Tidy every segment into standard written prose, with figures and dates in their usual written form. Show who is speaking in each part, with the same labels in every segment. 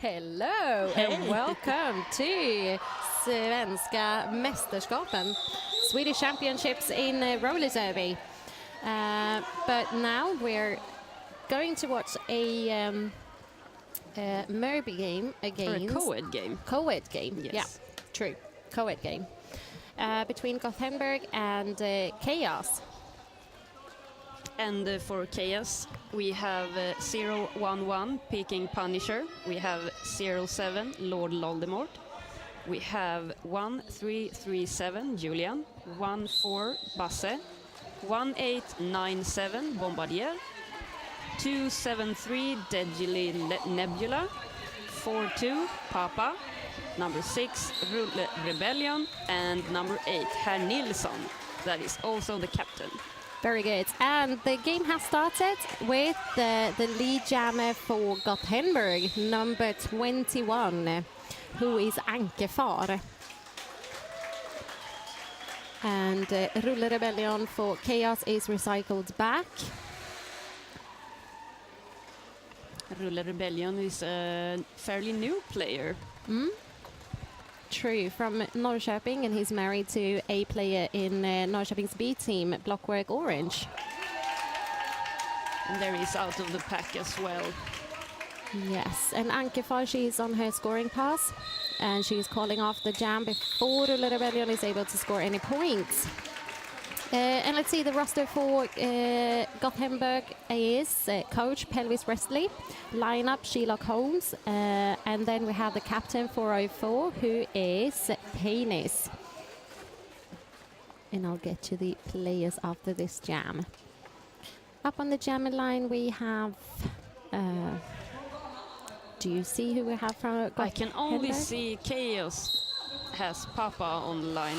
Speaker 1: Hello and welcome to Svenska Mästerskapen, Swedish Championships in roller derby. But now we're going to watch a Merby game against...
Speaker 2: Or a COED game.
Speaker 1: COED game,
Speaker 2: yes.
Speaker 1: Yeah, true. COED game. Between GotHenburg and KAOS.
Speaker 2: And for KAOS, we have 011 Peking Punisher. We have 07 Lord Voldemort. We have 1337 Julian, 14 Basse, 1897 Bombardier, 273 Deadly Nebula, 42 Papa, number 6 Rulle Rebellion, and number 8 Herr Nilsson. That is also the captain.
Speaker 1: Very good. And the game has started with the lead jammer for GotHenburg, number 21, who is Ankefar. And Rulle Rebellion for KAOS is recycled back.
Speaker 2: Rulle Rebellion is a fairly new player.
Speaker 1: True, from Norrköping, and he's married to a player in Norrköping's B team, Blockwork Orange.
Speaker 2: And there is out of the pack as well.
Speaker 1: Yes, and Ankefar, she's on her scoring pass, and she's calling off the jam before Rulle Rebellion is able to score any points. And let's see, the roster for GotHenburg is coach Pelvis Wrestley, lineup Sherlock Holmes, and then we have the captain 404, who is Penis. And I'll get to the players after this jam. Up on the jammer line we have... do you see who we have from GotHenburg?
Speaker 2: I can only see KAOS has Papa on the line.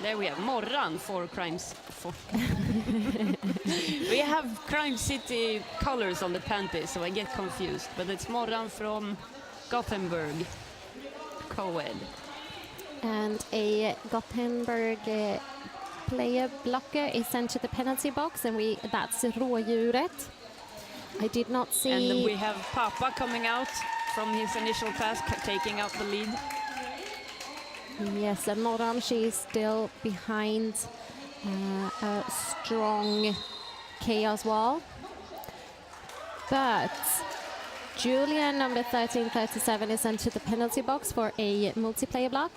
Speaker 2: There we have Morran for Crimes. We have Crime City colors on the panties, so I get confused. But it's Morran from GotHenburg, COED.
Speaker 1: And a GotHenburg player blocker is sent to the penalty box, and that's Rådjuret. I did not see...
Speaker 2: And then we have Papa coming out from his initial task, taking out the lead.
Speaker 1: Yes, and Morran, she's still behind a strong KAOS wall. But Julian, number 1337, is sent to the penalty box for a multiplayer block.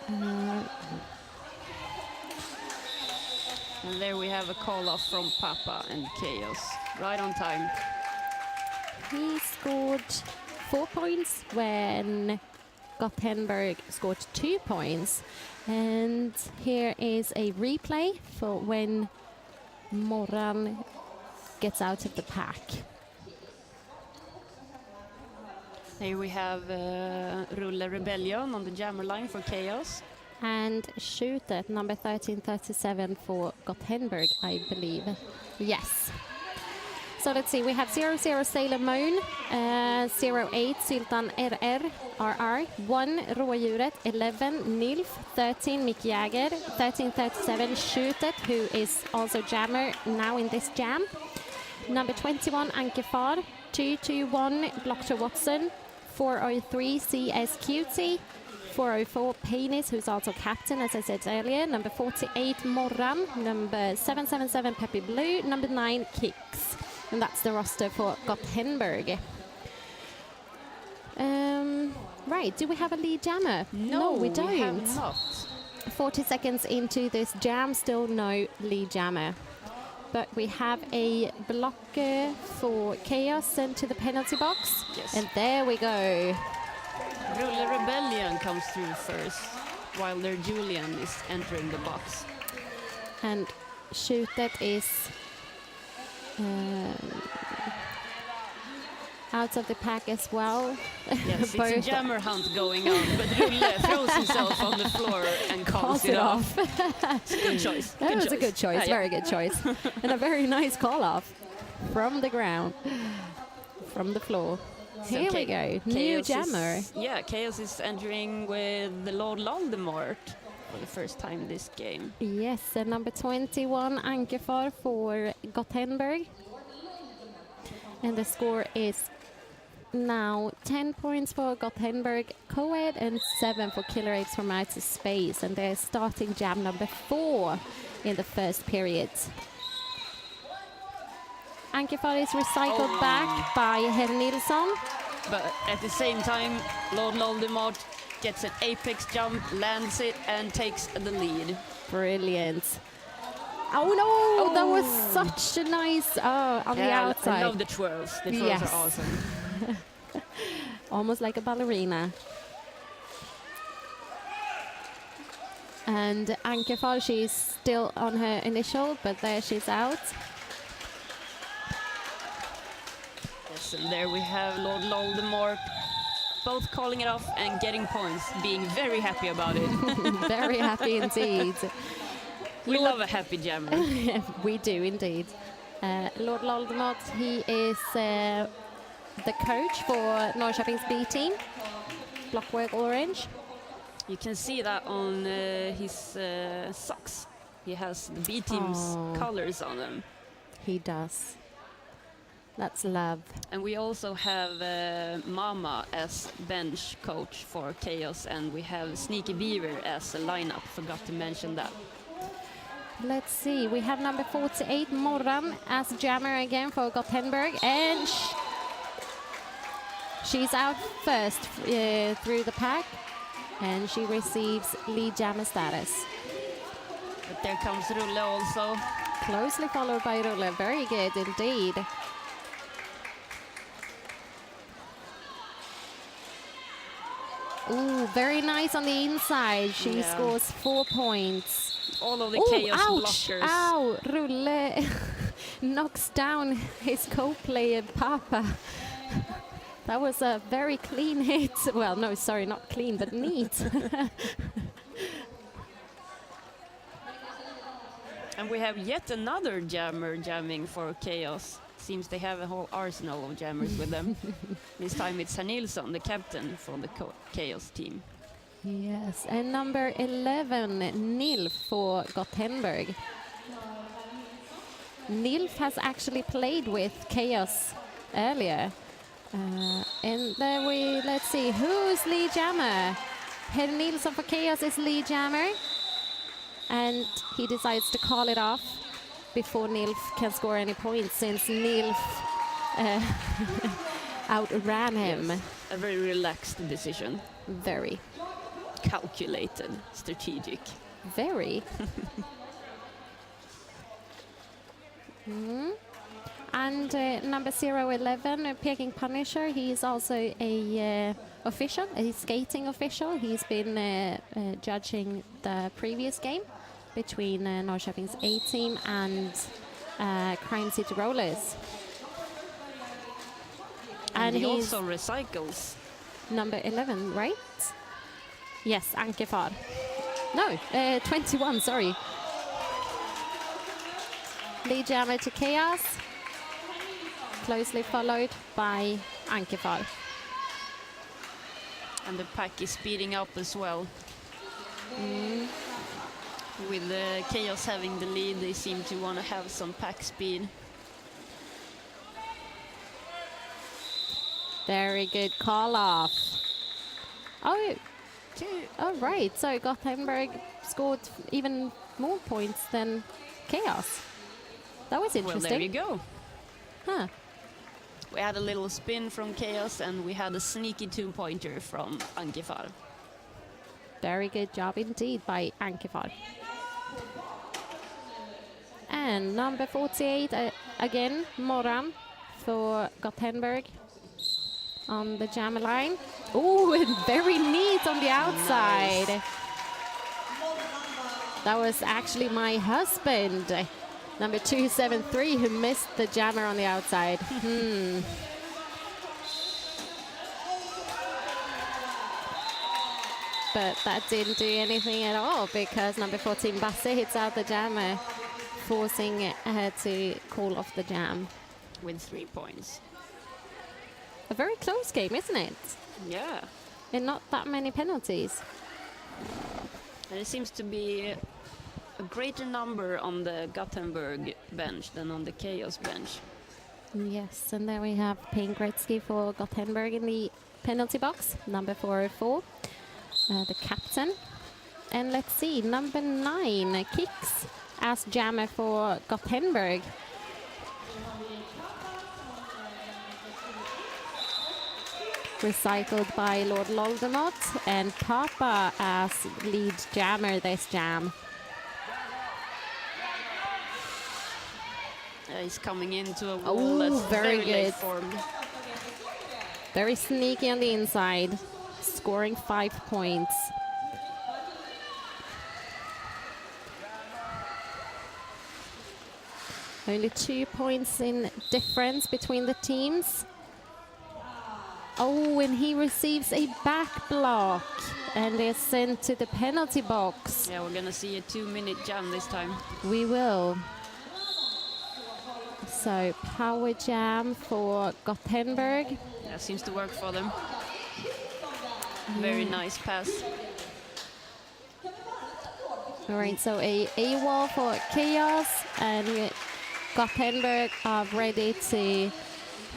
Speaker 2: And there we have a call-off from Papa and KAOS, right on time.
Speaker 1: He scored 4 points when GotHenburg scored 2 points. And here is a replay for when Morran gets out of the pack.
Speaker 2: Here we have Rulle Rebellion on the jammer line for KAOS.
Speaker 1: And Shoot It, number 1337 for GotHenburg, I believe. Yes. So let's see, we have 00 Sailor Moon, 08 Syltan RR, 1 Rådjuret, 11 Nilf, 13 Mick Jagger, 1337 Shoot It, who is also jammer now in this jam. Number 21 Ankefar, 221 Blockter Watson, 403 CS Cutie, 404 Penis, who's also captain, as I said earlier, number 48 Morran, number 777 Peppy Blue, number 9 Kicks. And that's the roster for GotHenburg. Right, do we have a lead jammer?
Speaker 2: No,
Speaker 1: we don't.
Speaker 2: We have not.
Speaker 1: 40 seconds into this jam, still no lead jammer. But we have a blocker for KAOS sent to the penalty box.
Speaker 2: Yes.
Speaker 1: And there we go.
Speaker 2: Rulle Rebellion comes through first, while their Julian is entering the box.
Speaker 1: And Shoot It is out of the pack as well.
Speaker 2: Yes, it's a jammer hunt going on, but Rulle throws himself on the floor and calls it off. It's a good choice.
Speaker 1: That was a good choice, very good choice. And a very nice call-off from the ground, from the floor.
Speaker 2: So
Speaker 1: Here we go, new jammer.
Speaker 2: KAOS is entering with the Lord Voldemort for the first time this game.
Speaker 1: Yes, and number 21 Ankefar for GotHenburg. And the score is now 10 points for GotHenburg COED and 7 for Killer Apes from Outer Space. And they're starting jam number 4 in the first period. Ankefar is recycled back by Herr Nilsson.
Speaker 2: But at the same time, Lord Voldemort gets an apex jump, lands it, and takes the lead.
Speaker 1: Brilliant. Oh no, that was such a nice on the outside.
Speaker 2: I love the twirls. The twirls are awesome.
Speaker 1: Almost like a ballerina. And Ankefar, she's still on her initial, but there she's out.
Speaker 2: Yes, and there we have Lord Voldemort both calling it off and getting points, being very happy about it.
Speaker 1: Very happy indeed.
Speaker 2: We love a happy jammer.
Speaker 1: We do indeed. Lord Voldemort, he is the coach for Norrköping's B team, Blockwork Orange.
Speaker 2: You can see that on his socks. He has the B team's colors on them.
Speaker 1: He does. That's love.
Speaker 2: And we also have Mama as bench coach for KAOS, and we have Sneaky Beaver as a lineup. Forgot to mention that.
Speaker 1: Let's see. We have number 48, Morran, as jammer again for GotHenburg, and she's out first through the pack, and she receives lead jammer status.
Speaker 2: But there comes Rulle also.
Speaker 1: Closely followed by Rulle. Very good indeed. Ooh, very nice on the inside. She scores 4 points.
Speaker 2: All of the KAOS blockers.
Speaker 1: Ow! Rulle knocks down his co-player Papa. That was a very clean hit. Well, no, sorry, not clean, but neat.
Speaker 2: And we have yet another jammer jamming for KAOS. Seems they have a whole arsenal of jammers with them. This time it's Herr Nilsson, the captain for the KAOS team.
Speaker 1: Yes, and number 11, Nilf for GotHenburg. Nilf has actually played with KAOS earlier. And there let's see, who's lead jammer? Herr Nilsson for KAOS is lead jammer. And he decides to call it off before Nilf can score any points, since Nilf outran him.
Speaker 2: Yes, a very relaxed decision.
Speaker 1: Very.
Speaker 2: Calculated, strategic.
Speaker 1: Very. And number 011, Peking Punisher, he is also a official, a skating official. He's been judging the previous game between Norrköping's A team and Crime City Rollers.
Speaker 2: And he also recycles.
Speaker 1: Number 11, right? Yes, Ankefar. No, 21, sorry. Lead jammer to KAOS, closely followed by Ankefar.
Speaker 2: And the pack is speeding up as well. With KAOS having the lead, they seem to want to have some pack speed.
Speaker 1: Very good call off. Oh, right. So GotHenburg scored even more points than KAOS. That was interesting.
Speaker 2: Well, there you go.
Speaker 1: Huh.
Speaker 2: We had a little spin from KAOS, and we had a sneaky 2-pointer from Ankefar.
Speaker 1: Very good job indeed by Ankefar. And number 48, again, Morran for GotHenburg on the jammer line. Oh, and very neat on the outside. Nice. That was actually my husband, number 273, who missed the jammer on the outside. But that didn't do anything at all, because number 14, Basse, hits out the jammer, forcing her to call off the jam.
Speaker 2: With 3 points.
Speaker 1: A very close game, isn't it?
Speaker 2: Yeah.
Speaker 1: And not that many penalties.
Speaker 2: And it seems to be a greater number on the GotHenburg bench than on the KAOS bench.
Speaker 1: Yes, and there we have Payne Gretzky for Gothenburg in the penalty box, number 404, the captain. And let's see, number 9 kicks as jammer for Gothenburg. Recycled by Lord Voldemort, and Papa as lead jammer this jam.
Speaker 2: He's coming into a wall that's very late formed.
Speaker 1: Very sneaky on the inside, scoring 5 points. Only 2 points in difference between the teams. Oh, and he receives a back block and is sent to the penalty box.
Speaker 2: Yeah, we're gonna see a 2-minute jam this time.
Speaker 1: We will. So, power jam for Gothenburg.
Speaker 2: That seems to work for them. Very nice pass.
Speaker 1: All right, so a wall for KAOS, and Gothenburg are ready to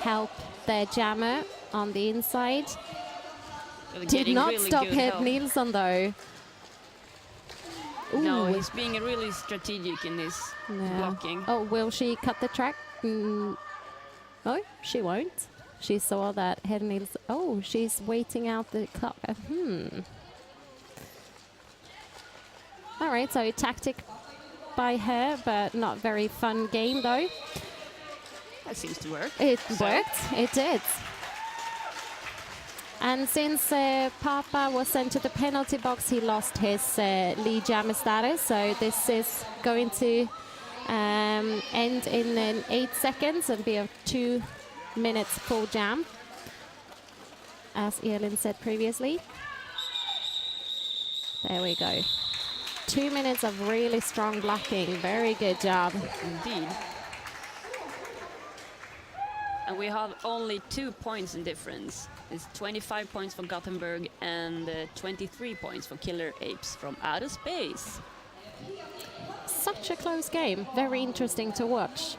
Speaker 1: help their jammer on the inside. Did not
Speaker 2: really
Speaker 1: stop
Speaker 2: good
Speaker 1: Hed
Speaker 2: help.
Speaker 1: Nilsson though.
Speaker 2: No,
Speaker 1: Ooh.
Speaker 2: he's being really strategic in this blocking.
Speaker 1: Oh, will she cut the track? No, she won't. She saw that Hed Nilsson. Oh, she's waiting out the clock. All right, so tactic by her, but not very fun game though.
Speaker 2: That seems to work.
Speaker 1: It worked. It did. And since Papa was sent to the penalty box, he lost his lead jammer status. So this is going to end in 8 seconds and be a 2 minutes full jam, as Elin said previously. There we go. 2 minutes of really strong blocking. Very good job.
Speaker 2: Indeed. And we have only 2 points in difference. It's 25 points for Gothenburg and 23 points for Killer Apes from Outer Space.
Speaker 1: Such a close game. Very interesting to watch.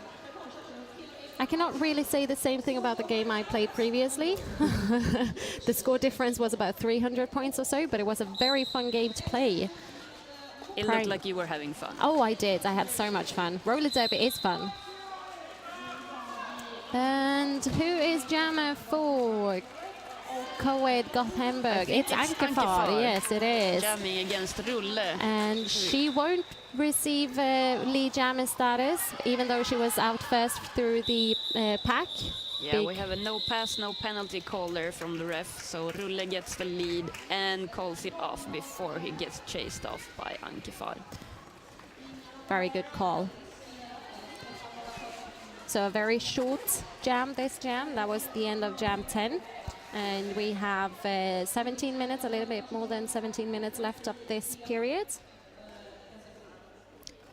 Speaker 1: I cannot really say the same thing about the game I played previously. The score difference was about 300 points or so, but it was a very fun game to play.
Speaker 2: It looked like you were having fun.
Speaker 1: Oh, I did. I had so much fun. Roller derby is fun. And who is jammer for COED Gothenburg? It's Ankefar. Yes, it is.
Speaker 2: Jamming against Rulle.
Speaker 1: And she won't receive lead jammer status, even though she was out first through the pack.
Speaker 2: Yeah, we have a no pass, no penalty call there from the ref, so Rulle gets the lead and calls it off before he gets chased off by Ankefar.
Speaker 1: Very good call. So a very short jam, this jam. That was the end of jam 10. And we have 17 minutes, a little bit more than 17 minutes left of this period.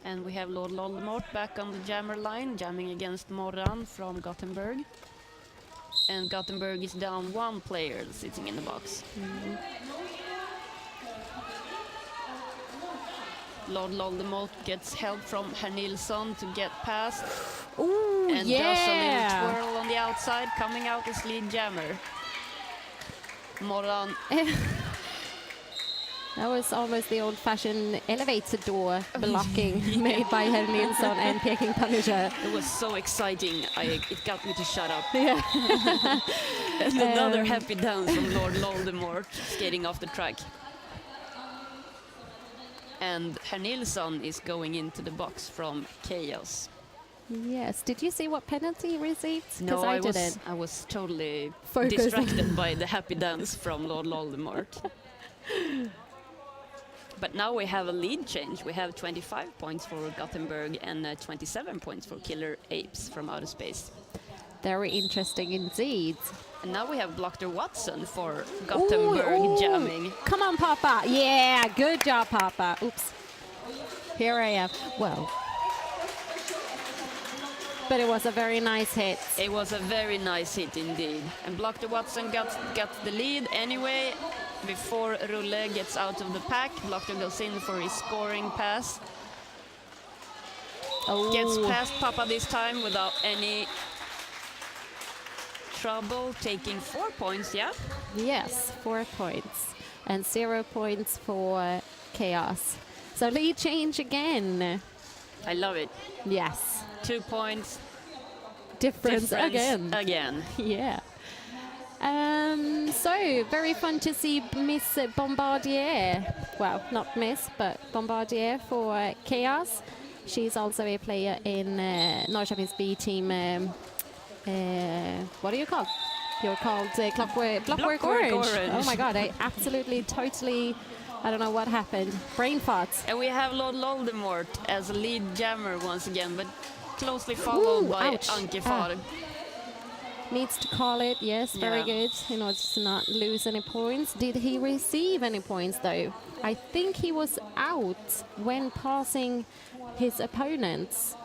Speaker 2: And we have Lord Voldemort back on the jammer line, jamming against Morran from Gothenburg. And Gothenburg is down 1 player sitting in the box. Lord Voldemort gets help from Herr Nilsson to get past.
Speaker 1: Ooh,
Speaker 2: and does a little twirl on the outside, coming out as lead jammer. Morran.
Speaker 1: That was almost the old-fashioned elevator door blocking made by Herr Nilsson and Peking Punisher.
Speaker 2: It was so exciting. It got me to shut up.
Speaker 1: Yeah.
Speaker 2: And another happy dance from Lord Voldemort skating off the track. And Herr Nilsson is going into the box from KAOS.
Speaker 1: Yes. Did you see what penalty he received?
Speaker 2: No,
Speaker 1: I didn't.
Speaker 2: I was totally
Speaker 1: Focused.
Speaker 2: distracted by the happy dance from Lord Voldemort. But now we have a lead change. We have 25 points for Gothenburg and 27 points for Killer Apes from Outer Space.
Speaker 1: Very interesting indeed.
Speaker 2: And now we have Dr. Watson for Gothenburg jamming.
Speaker 1: Come on, Papa. Yeah, good job, Papa. Oops. Here I am. Well. But it was a very nice hit.
Speaker 2: It was a very nice hit indeed. And Dr. Watson got the lead anyway. Before Rulle gets out of the pack, Dr. goes in for his scoring pass.
Speaker 1: Oh.
Speaker 2: Gets past Papa this time without any trouble, taking 4 points, yeah?
Speaker 1: Yes, 4 points. And 0 points for KAOS. So lead change again.
Speaker 2: I love it.
Speaker 1: Yes.
Speaker 2: 2 points.
Speaker 1: Difference again.
Speaker 2: Again.
Speaker 1: Yeah. So very fun to see Miss Bombardier. Well, not Miss, but Bombardier for KAOS. She's also a player in Norrköping's B team. What are you called? You're called Blockwork Orange. Oh my god, I absolutely, totally, I don't know what happened. Brain farts.
Speaker 2: And we have Lord Voldemort as a lead jammer once again, but closely followed by
Speaker 1: ouch.
Speaker 2: Anke Far.
Speaker 1: Needs to call it, yes, very
Speaker 2: Yeah.
Speaker 1: good, in order to not lose any points. Did he receive any points though? I think he was out when passing his opponents.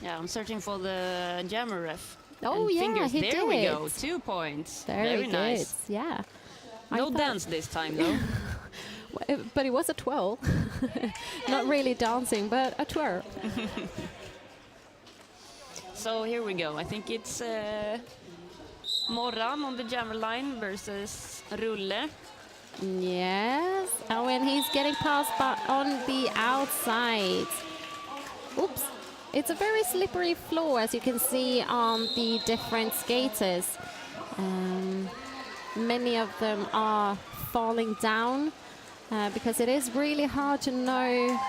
Speaker 2: Yeah, I'm searching for the jammer ref.
Speaker 1: Oh
Speaker 2: And
Speaker 1: yeah,
Speaker 2: fingers.
Speaker 1: he
Speaker 2: there
Speaker 1: did.
Speaker 2: we go, 2 points.
Speaker 1: Very
Speaker 2: Very
Speaker 1: good,
Speaker 2: nice.
Speaker 1: yeah. I
Speaker 2: No
Speaker 1: thought-
Speaker 2: dance this time though.
Speaker 1: But it was a twirl. Not really dancing, but a twirl.
Speaker 2: So here we go. I think it's Morran on the jammer line versus Rulle.
Speaker 1: Yes. Oh, and he's getting past but on the outside. Oops. It's a very slippery floor, as you can see on the different skaters. Many of them are falling down because it is really hard to know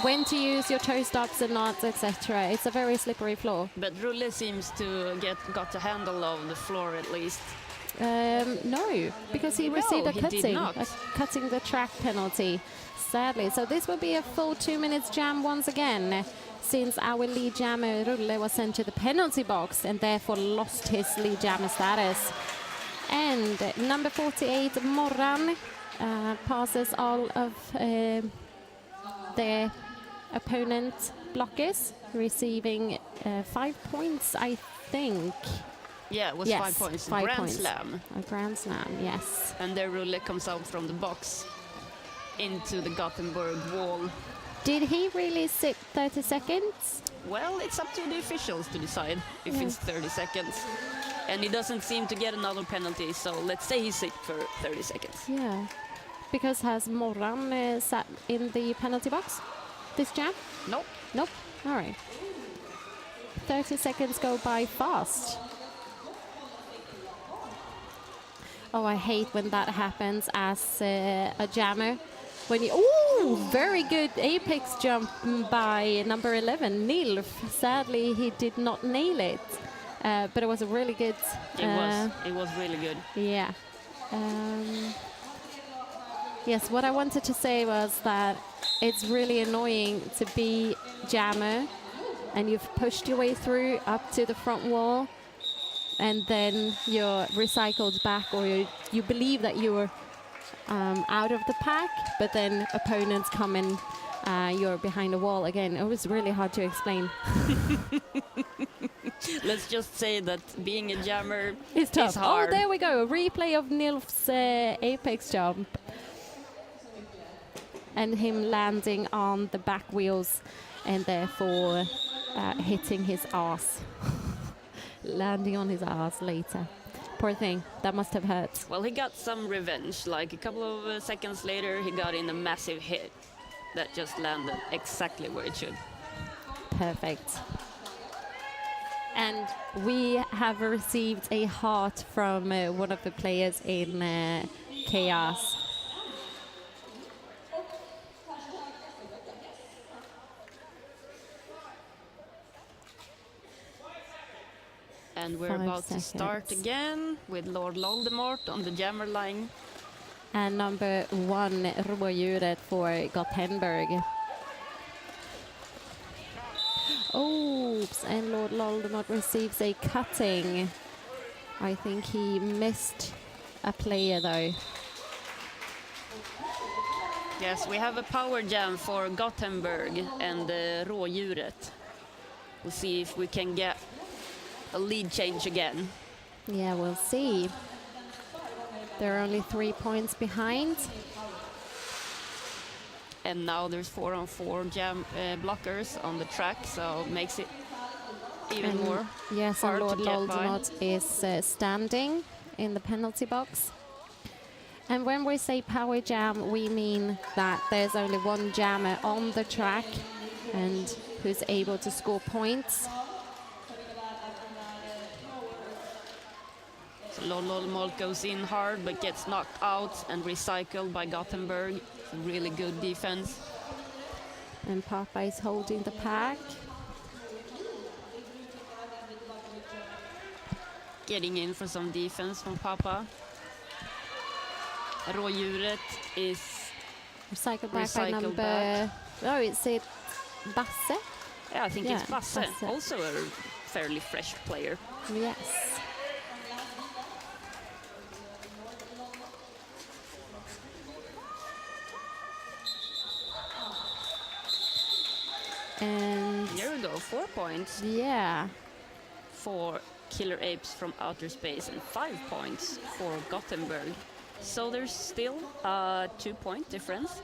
Speaker 1: when to use your toe stops and not, etc. It's a very slippery floor.
Speaker 2: But Rulle seems to got a handle of the floor at least.
Speaker 1: No, because he
Speaker 2: No,
Speaker 1: received a
Speaker 2: he did
Speaker 1: cutting,
Speaker 2: not.
Speaker 1: cutting the track penalty, sadly. So this will be a full 2 minutes jam once again, since our lead jammer Rulle was sent to the penalty box and therefore lost his lead jammer status. And number 48, Morran, passes all of their opponent blockers, receiving 5 points, I think.
Speaker 2: Yeah, it was
Speaker 1: Yes,
Speaker 2: 5 points.
Speaker 1: 5
Speaker 2: Grand
Speaker 1: points.
Speaker 2: slam.
Speaker 1: A grand slam, yes.
Speaker 2: And there Rulle comes out from the box into the GotHenburg wall.
Speaker 1: Did he really sit 30 seconds?
Speaker 2: Well, it's up to the officials to decide if
Speaker 1: Yeah.
Speaker 2: it's 30 seconds. And he doesn't seem to get another penalty, so let's say he sit for 30 seconds.
Speaker 1: Yeah. Because has Morran sat in the penalty box this jam?
Speaker 2: Nope.
Speaker 1: Nope. All right. 30 seconds go by fast. Oh, I hate when that happens as a jammer. When you, ooh, very good apex jump by number 11, Nilf. Sadly, he did not nail it, but it was a really good.
Speaker 2: It was really good.
Speaker 1: Yeah. Yes, what I wanted to say was that it's really annoying to be jammer and you've pushed your way through up to the front wall and then you're recycled back, or you believe that you're out of the pack, but then opponents come and you're behind the wall again. It was really hard to explain.
Speaker 2: Let's just say that being a jammer
Speaker 1: It's tough.
Speaker 2: is hard.
Speaker 1: Oh, there we go. A replay of Nilf's apex jump. And him landing on the back wheels and therefore hitting his ass. Landing on his ass later. Poor thing. That must have hurt.
Speaker 2: Well, he got some revenge. Like a couple of seconds later, he got in a massive hit that just landed exactly where it should.
Speaker 1: Perfect. And we have received a heart from one of the players in KAOS.
Speaker 2: And we're
Speaker 1: 5
Speaker 2: about to start
Speaker 1: seconds.
Speaker 2: again with Lord Voldemort on the jammer line.
Speaker 1: And number 1, rådjuret for GotHenburg. Oops, and Lord Voldemort receives a cutting. I think he missed a player though.
Speaker 2: Yes, we have a power jam for GotHenburg and rådjuret. We'll see if we can get a lead change again.
Speaker 1: Yeah, we'll see. They're only 3 points behind.
Speaker 2: And now there's 4-on-4 jam blockers on the track, so makes it even more.
Speaker 1: Yes, and
Speaker 2: hard to
Speaker 1: Lord
Speaker 2: get by.
Speaker 1: Voldemort is standing in the penalty box. And when we say power jam, we mean that there's only one jammer on the track and who's able to score points.
Speaker 2: So Lord Voldemort goes in hard but gets knocked out and recycled by GotHenburg. Really good defense.
Speaker 1: And Papa is holding the pack.
Speaker 2: Getting in for some defense from Papa. Rådjuret is
Speaker 1: Recycled back by
Speaker 2: Recycled
Speaker 1: number...
Speaker 2: back.
Speaker 1: Oh, it's it Basse?
Speaker 2: Yeah, I think
Speaker 1: Yeah,
Speaker 2: it's Basse,
Speaker 1: Basse.
Speaker 2: also a fairly fresh player.
Speaker 1: Yes. And
Speaker 2: There we go, 4 points
Speaker 1: yeah,
Speaker 2: for Killer Apes from Outer Space and 5 points for Gothenburg. So there's still a 2-point difference.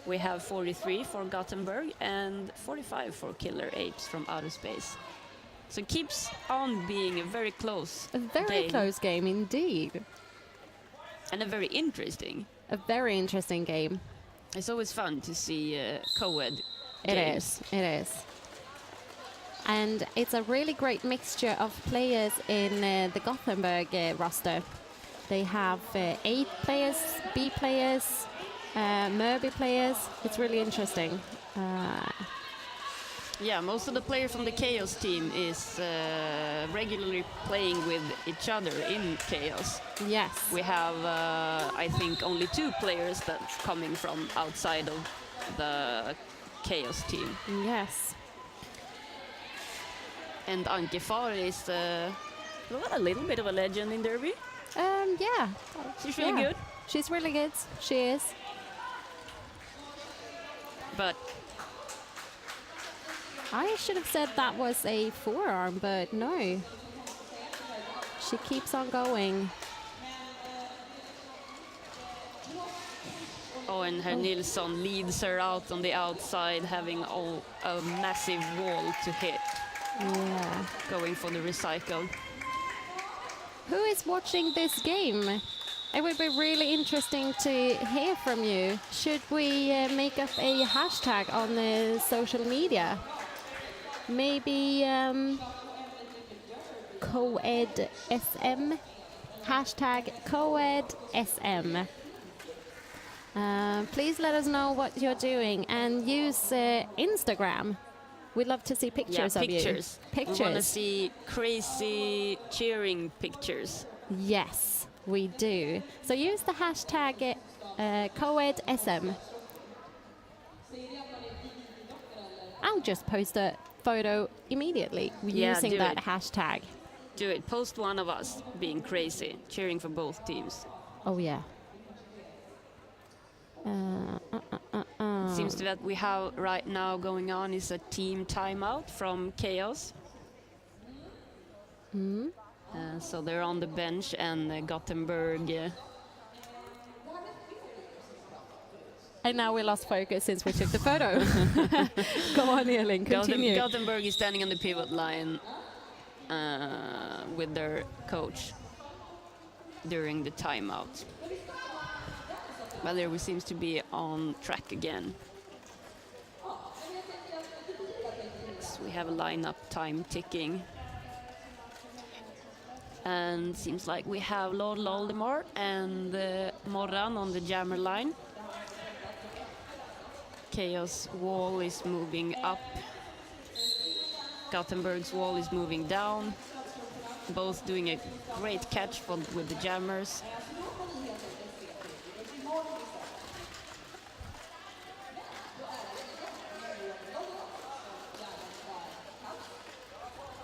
Speaker 2: We have 43 for Gothenburg and 45 for Killer Apes from Outer Space. So it keeps on being a very close
Speaker 1: a very
Speaker 2: game.
Speaker 1: close game indeed.
Speaker 2: And a very interesting.
Speaker 1: A very interesting game.
Speaker 2: It's always fun to see COED
Speaker 1: It
Speaker 2: games.
Speaker 1: is. It is. And it's a really great mixture of players in the Gothenburg roster. They have 8 players, B players, Murby players. It's really interesting.
Speaker 2: Yeah, most of the players from the KAOS team is regularly playing with each other in KAOS.
Speaker 1: Yes.
Speaker 2: We have, I think, only 2 players that's coming from outside of the KAOS team.
Speaker 1: Yes.
Speaker 2: And Anke Far is a little bit of a legend in Derby.
Speaker 1: Yeah.
Speaker 2: She's really
Speaker 1: Yeah.
Speaker 2: good.
Speaker 1: She's really good. She is.
Speaker 2: But
Speaker 1: I should have said that was a forearm, but no. She keeps on going.
Speaker 2: oh, and Herr Nilsson leads her out on the outside, having a massive wall to hit,
Speaker 1: Yeah.
Speaker 2: going for the recycle.
Speaker 1: Who is watching this game? It would be really interesting to hear from you. Should we make up a hashtag on the social media? Maybe COED SM. Hashtag COED SM. Please let us know what you're doing and use Instagram. We'd love to see pictures of
Speaker 2: pictures.
Speaker 1: you. Pictures.
Speaker 2: We want to see crazy cheering pictures.
Speaker 1: Yes, we do. So use the hashtag COEDSM. I'll just post a photo immediately using
Speaker 2: do
Speaker 1: that
Speaker 2: it.
Speaker 1: hashtag.
Speaker 2: Do it. Post one of us being crazy, cheering for both teams.
Speaker 1: Oh, yeah.
Speaker 2: Seems to that we have right now going on is a team timeout from KAOS. So they're on the bench, and Gothenburg.
Speaker 1: And now we lost focus since we took the photo. Go on, Elin, continue.
Speaker 2: Gothenburg is standing on the pivot line with their coach during the timeout. But there we seems to be on track again. So we have a lineup time ticking. And seems like we have Lord Voldemort and Morran on the jammer line. KAOS wall is moving up. Gothenburg's wall is moving down. Both doing a great catch with the jammers.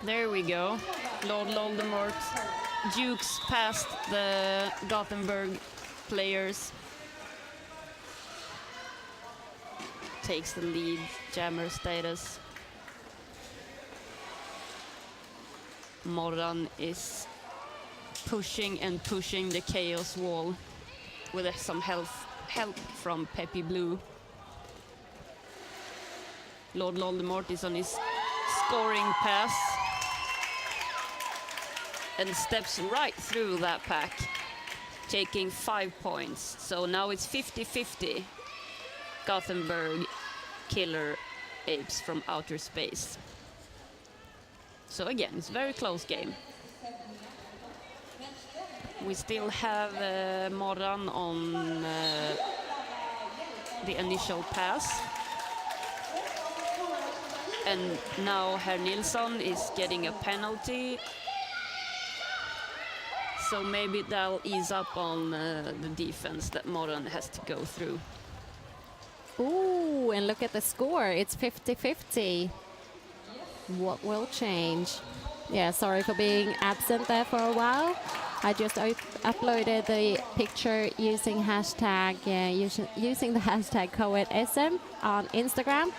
Speaker 2: There we go. Lord Voldemort jukes past the Gothenburg players. Takes the lead, jammer status. Morran is pushing and pushing the KAOS wall with some help from Peppy Blue. Lord Voldemort is on his scoring pass. and steps right through that pack, taking 5 points. So now it's 50-50. Gothenburg killer apes from outer space. So again, it's a very close game. We still have Morran on the initial pass. And now Herr Nilsson is getting a penalty. So maybe that'll ease up on the defense that Morran has to go through.
Speaker 1: Ooh, and look at the score. It's 50-50. What will change? Yeah, sorry for being absent there for a while. I just uploaded the picture using hashtag using the hashtag COED on Instagram.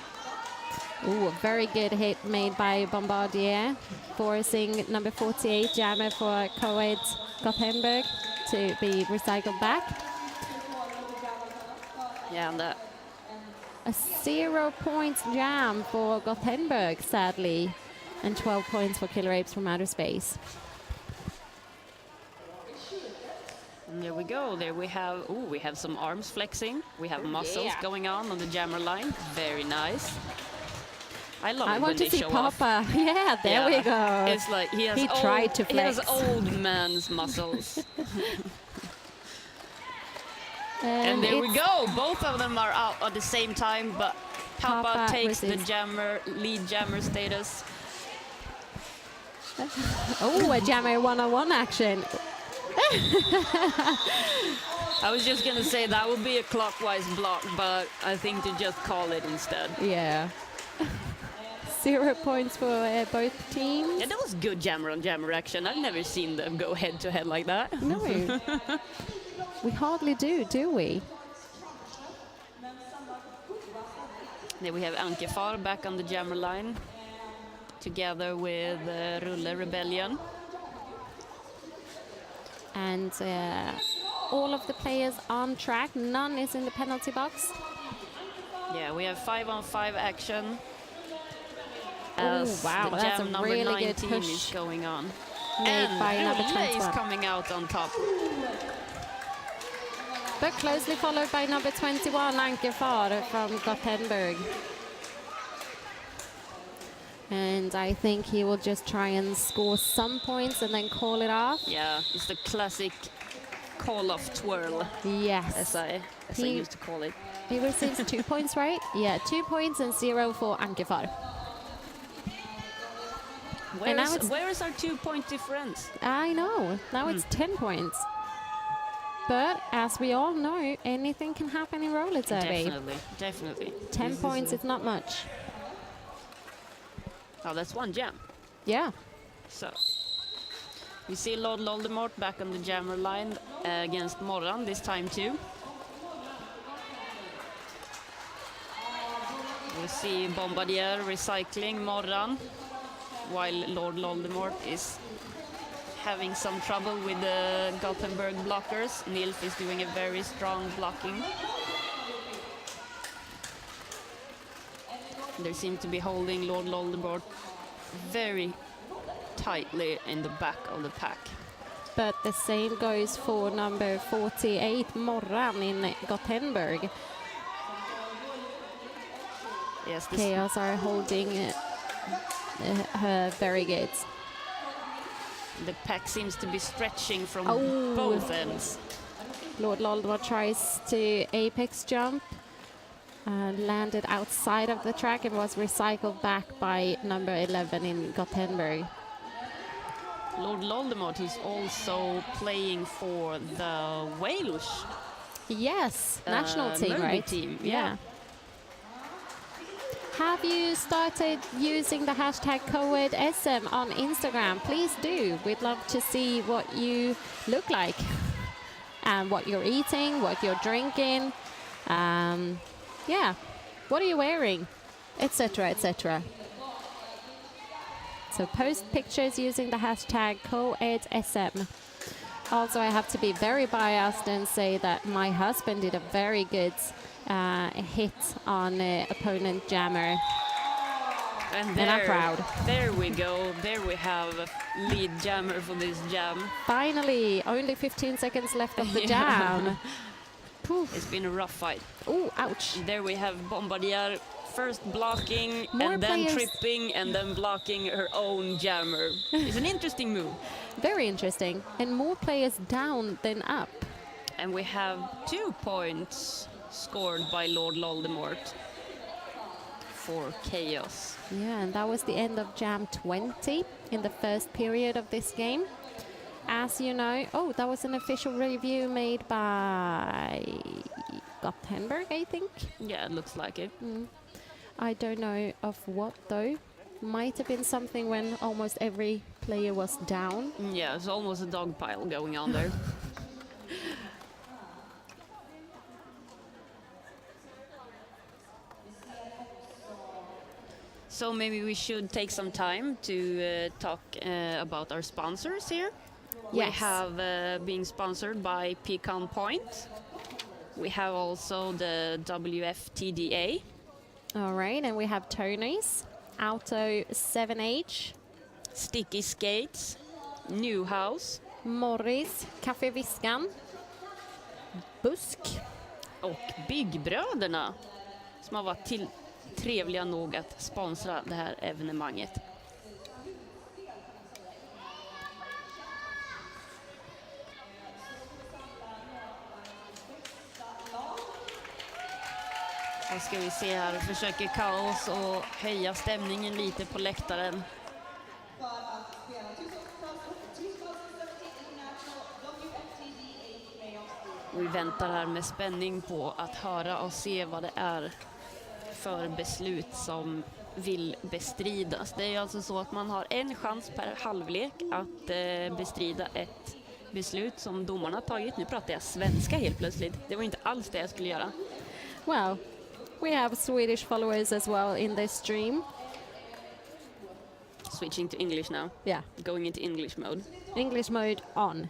Speaker 1: Ooh, a very good hit made by Bombardier, forcing number 48 jammer for COED GotHenburg to be recycled back.
Speaker 2: Yeah, and
Speaker 1: a 0 points jam for GotHenburg, sadly, and 12 points for Killer Apes from Outer Space.
Speaker 2: And there we go. There we have some arms flexing. We have muscles going on the jammer line. Very nice. I love it when they show off.
Speaker 1: I want to see Papa. Yeah, there we go.
Speaker 2: It's like he
Speaker 1: tried to flex.
Speaker 2: He has old man's muscles. And there we go. Both of them are out at the same time, but Papa takes the lead jammer status.
Speaker 1: Oh, a jammer one-on-one action.
Speaker 2: I was just gonna say that would be a clockwise block, but I think to just call it instead.
Speaker 1: Yeah. 0 points for both teams.
Speaker 2: Yeah, that was good jammer on jammer action. I've never seen them go head to head like that.
Speaker 1: No. We hardly do we?
Speaker 2: There we have Ankefar back on the jammer line, together with Rulle Rebellion.
Speaker 1: And all of the players on track. None is in the penalty box.
Speaker 2: Yeah, we have 5-on-5 action.
Speaker 1: Oh wow, that's a really good push
Speaker 2: is going on.
Speaker 1: Made by number 21.
Speaker 2: Is coming out on top.
Speaker 1: But closely followed by number 21, Ankefar from GotHenburg. And I think he will just try and score some points and then call it off.
Speaker 2: Yeah, it's the classic call-off twirl.
Speaker 1: Yes.
Speaker 2: As I used to call it.
Speaker 1: He receives 2 points, right? Yeah, 2 points and 0 for Ankefar.
Speaker 2: Where is our 2-point difference?
Speaker 1: I know. Now it's 10 points. But as we all know, anything can happen in roller derby.
Speaker 2: Definitely.
Speaker 1: 10 points is not much.
Speaker 2: Oh, that's one jam.
Speaker 1: Yeah.
Speaker 2: So we see Lord Voldemort back on the jammer line against Morran this time too. We see Bombardier recycling Morran, while Lord Voldemort is having some trouble with the Gothenburg blockers. Nilf is doing a very strong blocking. They seem to be holding Lord Voldemort very tightly in the back of the pack.
Speaker 1: But the same goes for number 48, Morran in Gothenburg.
Speaker 2: Yes,
Speaker 1: KAOS are holding her very good.
Speaker 2: The pack seems to be stretching from both ends.
Speaker 1: Lord Voldemort tries to apex jump. Landed outside of the track and was recycled back by number 11 in Gothenburg.
Speaker 2: Lord Voldemort, who's also playing for the Wales.
Speaker 1: Yes, national team, right?
Speaker 2: Team,
Speaker 1: yeah. Have you started using the hashtag COEDSM on Instagram? Please do. We'd love to see what you look like and what you're eating, what you're drinking. Yeah, what are you wearing, etc., etc. So post pictures using the hashtag COEDSM. Also, I have to be very biased and say that my husband did a very good hit on opponent jammer.
Speaker 2: And
Speaker 1: I'm proud.
Speaker 2: There we go. There we have lead jammer for this jam.
Speaker 1: Finally, only 15 seconds left of the
Speaker 2: Yeah.
Speaker 1: jam. Poof.
Speaker 2: It's been a rough fight.
Speaker 1: Oh, ouch.
Speaker 2: There we have Bombardier first blocking
Speaker 1: More
Speaker 2: and then
Speaker 1: players.
Speaker 2: tripping and then blocking her own jammer. It's an interesting move.
Speaker 1: Very interesting. And more players down than up.
Speaker 2: And we have 2 points scored by Lord Voldemort for KAOS.
Speaker 1: Yeah, and that was the end of Jam 20 in the first period of this game. As you know, oh, that was an official review made by GotHenburg, I think.
Speaker 2: Yeah, it looks like it.
Speaker 1: I don't know of what though. Might have been something when almost every player was down.
Speaker 2: Yeah, it's almost a dog pile going on there. So maybe we should take some time to talk about our sponsors here. We
Speaker 1: Yes.
Speaker 2: have being sponsored by Pecan Point. We have also the WFTDA.
Speaker 1: All right, and we have Tony's, Auto 7H,
Speaker 2: Sticky Skates, Newhouse
Speaker 1: Morris, Café Viskan, Busk,
Speaker 2: och Byggbröderna som har varit trevliga nog att sponsra det här evenemanget. Då ska vi se här, försöker KAOS och höja stämningen lite på läktaren. Vi väntar här med spänning på att höra och se vad det är för beslut som vill bestridas. Det är alltså så att man har en chans per halvlek att bestrida ett beslut som domarna tagit. Nu pratar jag svenska helt plötsligt. Det var inte alls det jag skulle göra.
Speaker 1: Well, we have Swedish followers as well in this stream.
Speaker 2: Switching to English now.
Speaker 1: Yeah,
Speaker 2: Going into English mode.
Speaker 1: English mode on.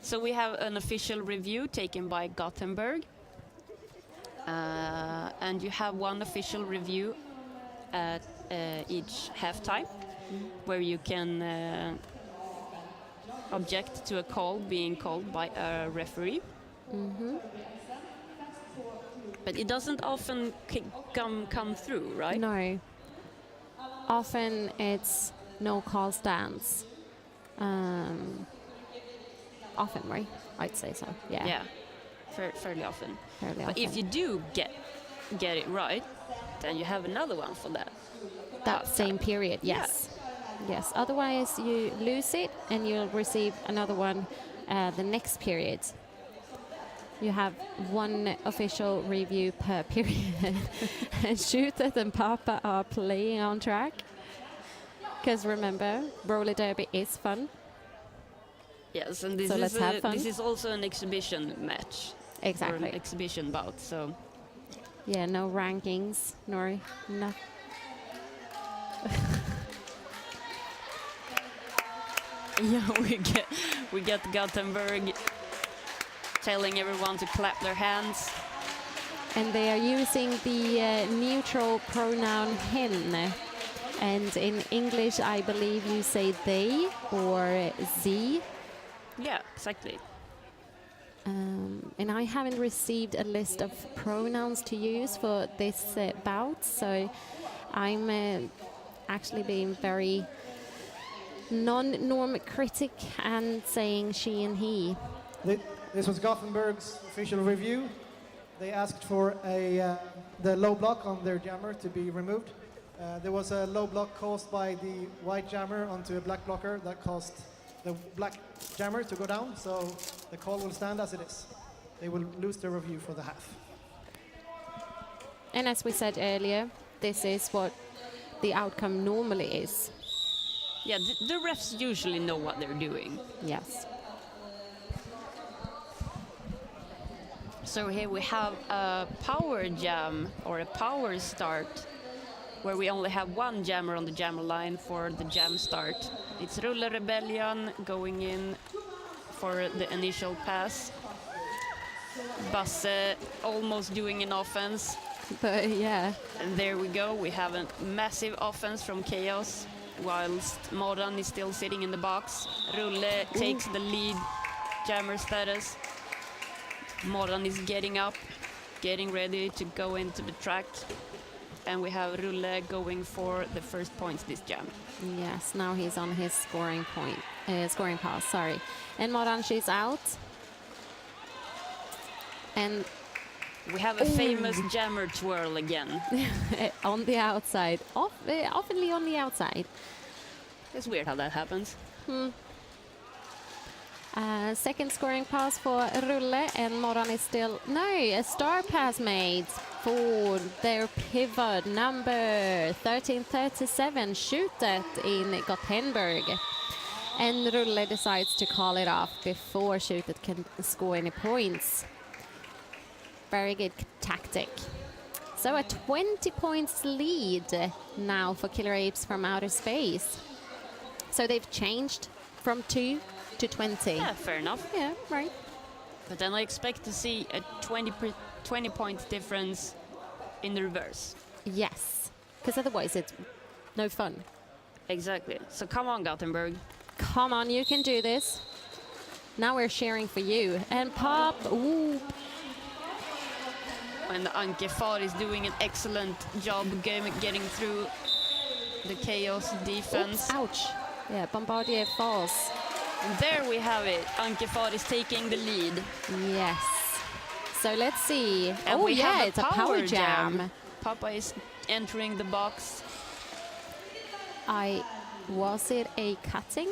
Speaker 2: So we have an official review taken by GotHenburg. And you have one official review at each halftime, where you can object to a call being called by a referee. But it doesn't often come through, right?
Speaker 1: No. Often it's no call stands. Often, right? I'd say so. Yeah.
Speaker 2: Yeah, fairly often.
Speaker 1: Fairly
Speaker 2: But if
Speaker 1: often.
Speaker 2: you do get it right, then you have another one for that.
Speaker 1: That same period, yes. Yes. Otherwise, you lose it and you'll receive another one the next period. You have one official review per period. And Shooter and Papa are playing on track. Because remember, roller derby is fun.
Speaker 2: Yes, and this
Speaker 1: So
Speaker 2: is
Speaker 1: let's have fun.
Speaker 2: this is also an exhibition match. Or
Speaker 1: Exactly.
Speaker 2: an exhibition bout, so
Speaker 1: Yeah, no rankings, no.
Speaker 2: yeah, we get GotHenburg telling everyone to clap their hands.
Speaker 1: And they are using the neutral pronoun hen. And in English, I believe you say they or ze.
Speaker 2: Yeah, exactly.
Speaker 1: And I haven't received a list of pronouns to use for this bout, so I'm actually being very non-norm critic and saying she and he.
Speaker 3: This was GotHenburg's official review. They asked for the low block on their jammer to be removed. There was a low block caused by the white jammer onto a black blocker that caused the black jammer to go down, so the call will stand as it is. They will lose their review for the half.
Speaker 1: And as we said earlier, this is what the outcome normally is.
Speaker 2: Yeah, the refs usually know what they're doing.
Speaker 1: Yes.
Speaker 2: So here we have a power jam or a power start where we only have one jammer on the jammer line for the jam start. It's Rulle Rebellion going in for the initial pass. Basse almost doing an offense.
Speaker 1: But yeah.
Speaker 2: And there we go. We have a massive offense from KAOS, whilst Moran is still sitting in the box. Rulle takes the lead jammer status. Moran is getting up, getting ready to go into the track. And we have Rulle going for the first points this jam.
Speaker 1: Yes, now he's on his scoring pass, sorry. And Moran, she's out. And
Speaker 2: we have a famous jammer twirl again.
Speaker 1: on the outside, oftenly on the outside.
Speaker 2: It's weird how that happens.
Speaker 1: Second scoring pass for Rulle, and Moran is still... No, a star pass made for their pivot number 1337, Shootet in GotHenburg. And Rulle decides to call it off before Shootet can score any points. Very good tactic. So a 20 points lead now for Killer Apes from outer space. So they've changed from 2 to 20.
Speaker 2: Yeah, fair enough.
Speaker 1: Yeah, right.
Speaker 2: But then I expect to see a 20 point difference in the reverse.
Speaker 1: Yes, because otherwise it's no fun.
Speaker 2: Exactly. So come on, Gothenburg.
Speaker 1: Come on, you can do this. Now we're cheering for you. And Pop, ooh.
Speaker 2: And Anke Far is doing an excellent job getting through the KAOS defense.
Speaker 1: Oops, ouch. Yeah, Bombardier falls.
Speaker 2: And there we have it. Anke Far is taking the lead.
Speaker 1: Yes. So let's see.
Speaker 2: And we have
Speaker 1: it's a power jam.
Speaker 2: Papa is entering the box.
Speaker 1: Was it a cutting?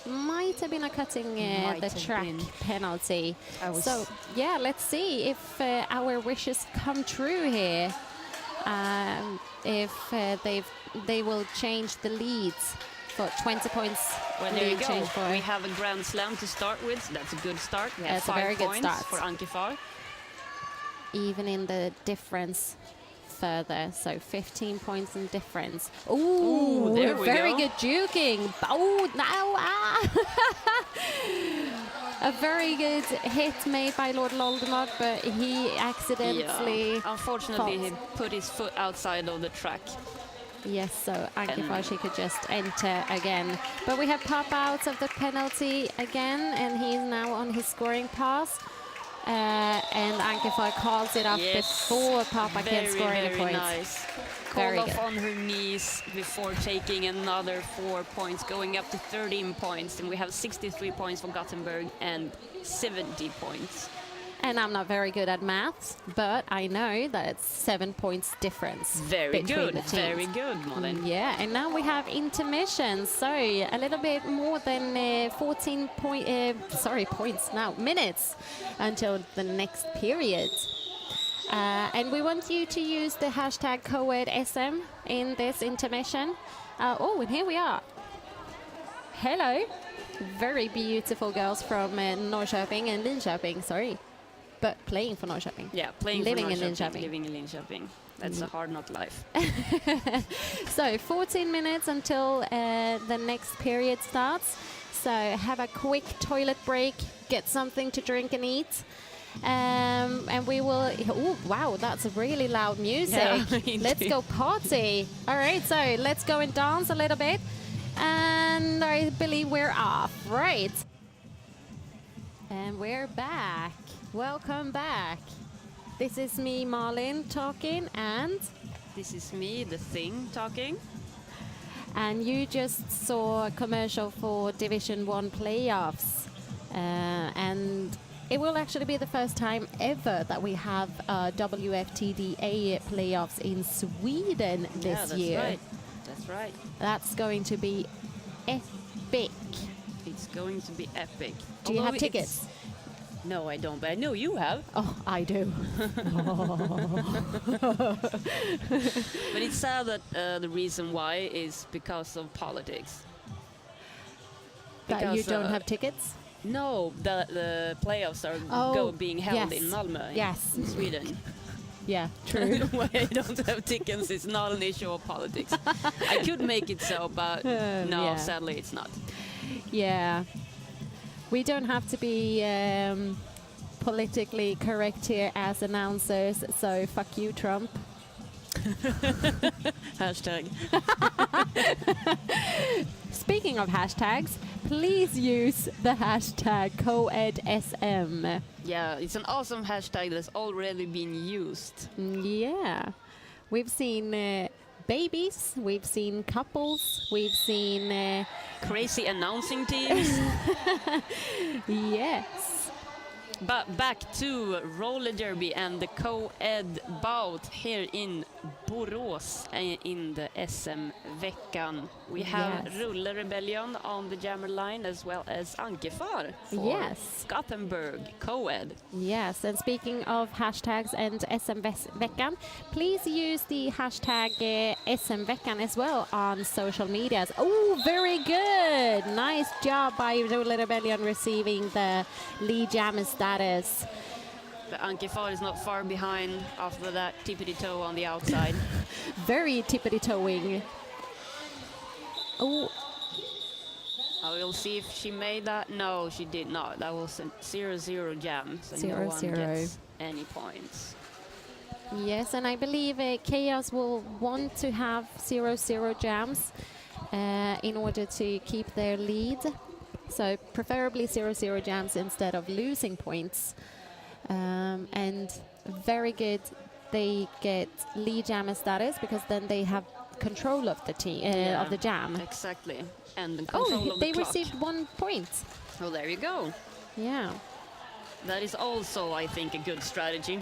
Speaker 1: Might have been a cutting the track penalty. So yeah, let's see if our wishes come true here. If they will change the leads for 20 points.
Speaker 2: Well, there you go. We have a grand slam to start with. So that's a good start. We have 5
Speaker 1: a very good
Speaker 2: points
Speaker 1: start
Speaker 2: for Anke Far.
Speaker 1: Even in the difference further, so 15 points in difference. Ooh,
Speaker 2: there we
Speaker 1: very
Speaker 2: go.
Speaker 1: good juking. Oh, now a very good hit made by Lord Loldemort, but he accidentally
Speaker 2: unfortunately
Speaker 1: falls.
Speaker 2: he put his foot outside of the track.
Speaker 1: Yes, so Anke she could just enter again. But we have Pop out of the penalty again, and he's now on his scoring pass. And Anke calls it off before Papa can score any points.
Speaker 2: Nice.
Speaker 1: Very
Speaker 2: Called
Speaker 1: good.
Speaker 2: off on her knees before taking another 4 points, going up to 13 points. And we have 63 points for Gothenburg and 70 points.
Speaker 1: And I'm not very good at maths, but I know that it's 7 points difference
Speaker 2: Very
Speaker 1: between
Speaker 2: good,
Speaker 1: the teams.
Speaker 2: very good, Malin.
Speaker 1: Yeah, and now we have intermission, so a little bit more than 14 points now, minutes until the next period. And we want you to use the hashtag COED in this intermission. And here we are. Hello. Very beautiful girls from Norrköping and Linköping, sorry. But playing for Norrköping.
Speaker 2: Yeah, playing
Speaker 1: living
Speaker 2: for
Speaker 1: in Linköping.
Speaker 2: Living in Linköping. That's a hard not life.
Speaker 1: So 14 minutes until the next period starts. So have a quick toilet break, get something to drink and eat. And we will... Oh, wow, that's really loud music.
Speaker 2: Yeah,
Speaker 1: let's go party. All right, so let's go and dance a little bit. And I believe we're off. Right. And we're back. Welcome back. This is me, Malin, talking, and...
Speaker 2: This is me, the Thing, talking.
Speaker 1: And you just saw a commercial for Division 1 playoffs. And it will actually be the first time ever that we have WFTDA playoffs in Sweden this year.
Speaker 2: Right. That's right.
Speaker 1: That's going to be epic.
Speaker 2: It's going to be epic.
Speaker 1: Do you have tickets?
Speaker 2: No, I don't, but I know you have.
Speaker 1: Oh, I do.
Speaker 2: But it's sad that the reason why is because of politics.
Speaker 1: That you don't have tickets?
Speaker 2: No, the playoffs are being held in Malmö, in Sweden.
Speaker 1: Yeah, true.
Speaker 2: Why I don't have tickets is not an issue of politics. I could make it so, but no, sadly it's not.
Speaker 1: Yeah. We don't have to be politically correct here as announcers, so fuck you, Trump.
Speaker 2: Hashtag.
Speaker 1: Speaking of hashtags, please use the hashtag COEDSM.
Speaker 2: Yeah, it's an awesome hashtag that's already been used.
Speaker 1: Yeah. We've seen babies, we've seen couples, we've seen...
Speaker 2: Crazy announcing teams.
Speaker 1: yes.
Speaker 2: But back to roller derby and the co-ed bout here in Borås in the SM-veckan. We have
Speaker 1: Yes.
Speaker 2: Rulle Rebellion on the jammer line as well as Ankefar for
Speaker 1: Yes.
Speaker 2: Gothenburg co-ed.
Speaker 1: Yes, and speaking of hashtags and SM-veckan, please use the hashtag SM-veckan as well on social medias. Oh, very good! Nice job by Rulle Rebellion receiving the lead jammer status.
Speaker 2: The Ankefar is not far behind after that tippity-toe on the outside.
Speaker 1: Very tippity-toeing. Oh,
Speaker 2: I will see if she made that. No, she did not. That was a 0-0 jam, so no one
Speaker 1: 0-0.
Speaker 2: gets any points.
Speaker 1: yes, and I believe KAOS will want to have 0-0 jams in order to keep their lead. So preferably 0-0 jams instead of losing points. And very good, they get lead jammer status because then they have control of the of the jam.
Speaker 2: Exactly. And the control of
Speaker 1: They
Speaker 2: the clock.
Speaker 1: received 1 point.
Speaker 2: Oh, there you go.
Speaker 1: Yeah.
Speaker 2: That is also, I think, a good strategy.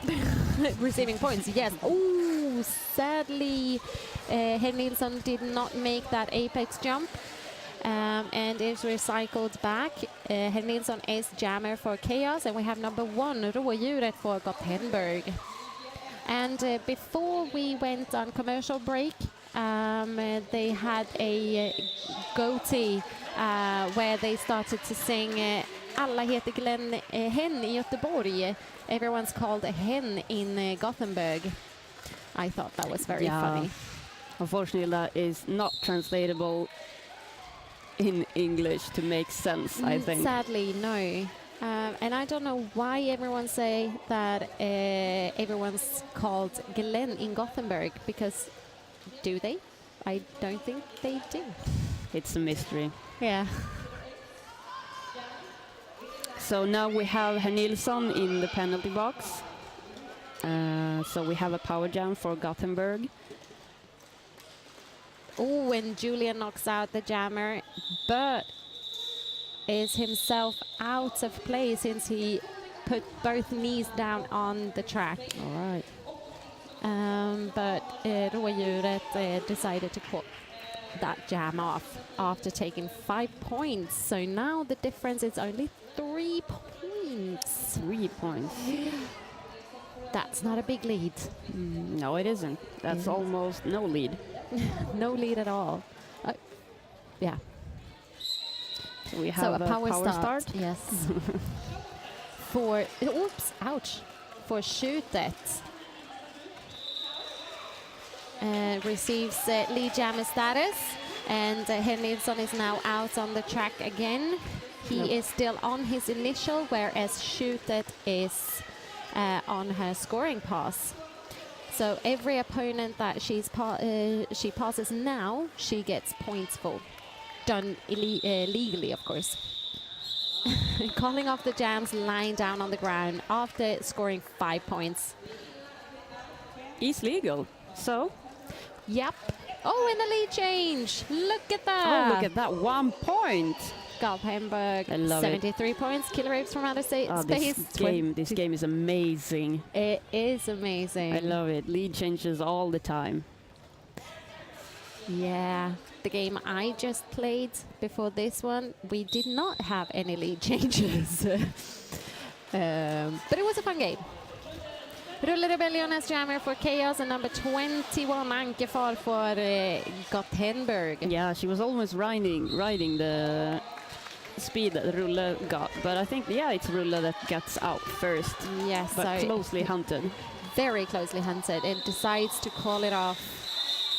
Speaker 1: Receiving points, yes. Oh, sadly, Herr Nilsson did not make that apex jump. And is recycled back. Herr Nilsson is jammer for KAOS, and we have number 1, Rådjuret for Gothenburg. And before we went on commercial break, they had a goatee where they started to sing Alla heter Glenn Hen i Göteborg. Everyone's called Hen in Gothenburg. I thought that was very funny.
Speaker 2: Unfortunately, that is not translatable in English to make sense, I think.
Speaker 1: Sadly, no. And I don't know why everyone say that everyone's called Glenn in Gothenburg, because do they? I don't think they do.
Speaker 2: It's a mystery.
Speaker 1: Yeah.
Speaker 2: So now we have Herr Nilsson in the penalty box. So we have a power jam for Gothenburg.
Speaker 1: Oh, and Julian knocks out the jammer, but is himself out of play since he put both knees down on the track.
Speaker 2: All right.
Speaker 1: But Rådjuret decided to call that jam off after taking 5 points. So now the difference is only 3 points.
Speaker 2: 3 points.
Speaker 1: That's not a big lead.
Speaker 2: No, it isn't. That's almost no lead.
Speaker 1: No lead at all. Yeah.
Speaker 2: So we
Speaker 1: So
Speaker 2: have
Speaker 1: a power
Speaker 2: start.
Speaker 1: Yes. For oops, ouch. For Skjutet. Receives lead jammer status, and Herr Nilsson is now out on the track again. He is still on his initial, whereas Skjutet is on her scoring pass. So every opponent that she passes now, she gets points for. Done legally, of course. Calling off the jams, lying down on the ground after scoring 5 points.
Speaker 2: Is legal. So.
Speaker 1: Yep. Oh, and the lead change. Look at that.
Speaker 2: Oh, look at that. 1 point.
Speaker 1: GotHenburg,
Speaker 2: I love
Speaker 1: 73 points. Killer Apes from outer space.
Speaker 2: This game is amazing.
Speaker 1: It is amazing.
Speaker 2: I love it. Lead changes all the time.
Speaker 1: Yeah. The game I just played before this one, we did not have any lead changes. But it was a fun game. Rulle Rebellion as jammer for KAOS, and number 21 Ankefar for Gothenburg.
Speaker 2: Yeah, she was almost riding the speed that Rulle got, but I think, yeah, it's Rulle that gets out first.
Speaker 1: Yes,
Speaker 2: but
Speaker 1: so
Speaker 2: closely hunted.
Speaker 1: Very closely hunted, and decides to call it off.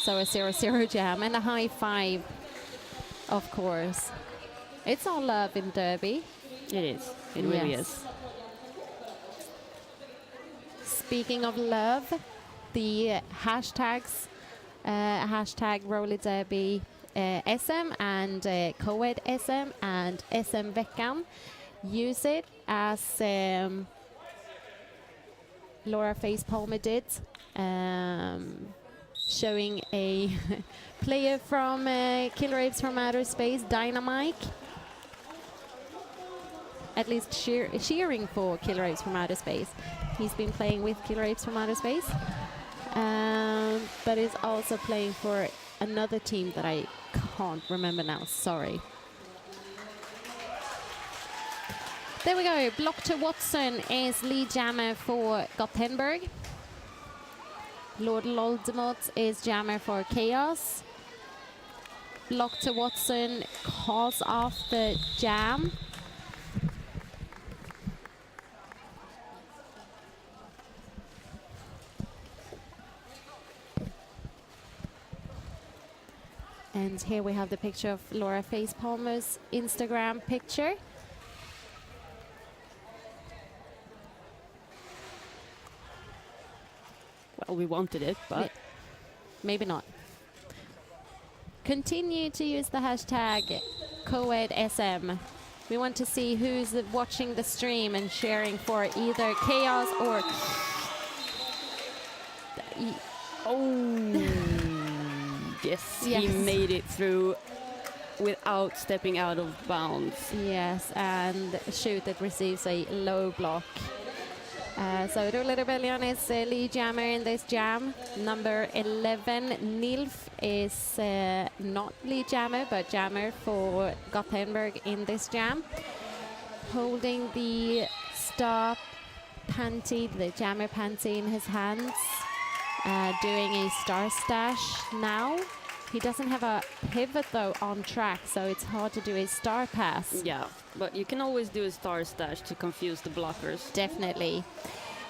Speaker 1: So a 0-0 jam and a high five, of course. It's all love in Derby.
Speaker 2: It is. It really is.
Speaker 1: speaking of love, the hashtags, hashtag Roller Derby SM and COED SM and SM Veckan, use it as Laura Facepalmer did, showing a player from Killer Apes from Outer Space, Dynamite, at least cheering for Killer Apes from Outer Space. He's been playing with Killer Apes from Outer Space, but is also playing for another team that I can't remember now, sorry. There we go, Block to Watson is lead jammer for GotHenburg. Lord Voldemort is jammer for KAOS. Block to Watson calls off the jam. And here we have the picture of Laura Facepalmer's Instagram picture.
Speaker 2: Well, we wanted it, but
Speaker 1: maybe not. Continue to use the hashtag COEDSM. We want to see who's watching the stream and sharing for either KAOS or...
Speaker 2: Yes,
Speaker 1: Yes.
Speaker 2: he made it through without stepping out of bounds.
Speaker 1: Yes, and Shoot that receives a low block. So Roller Rebellion is lead jammer in this jam. Number 11, Nilf, is not lead jammer, but jammer for GotHenburg in this jam. Holding the star panty, the jammer panty in his hands. Doing a star stash now. He doesn't have a pivot though on track, so it's hard to do a star pass.
Speaker 2: Yeah, but you can always do a star stash to confuse the blockers.
Speaker 1: Definitely.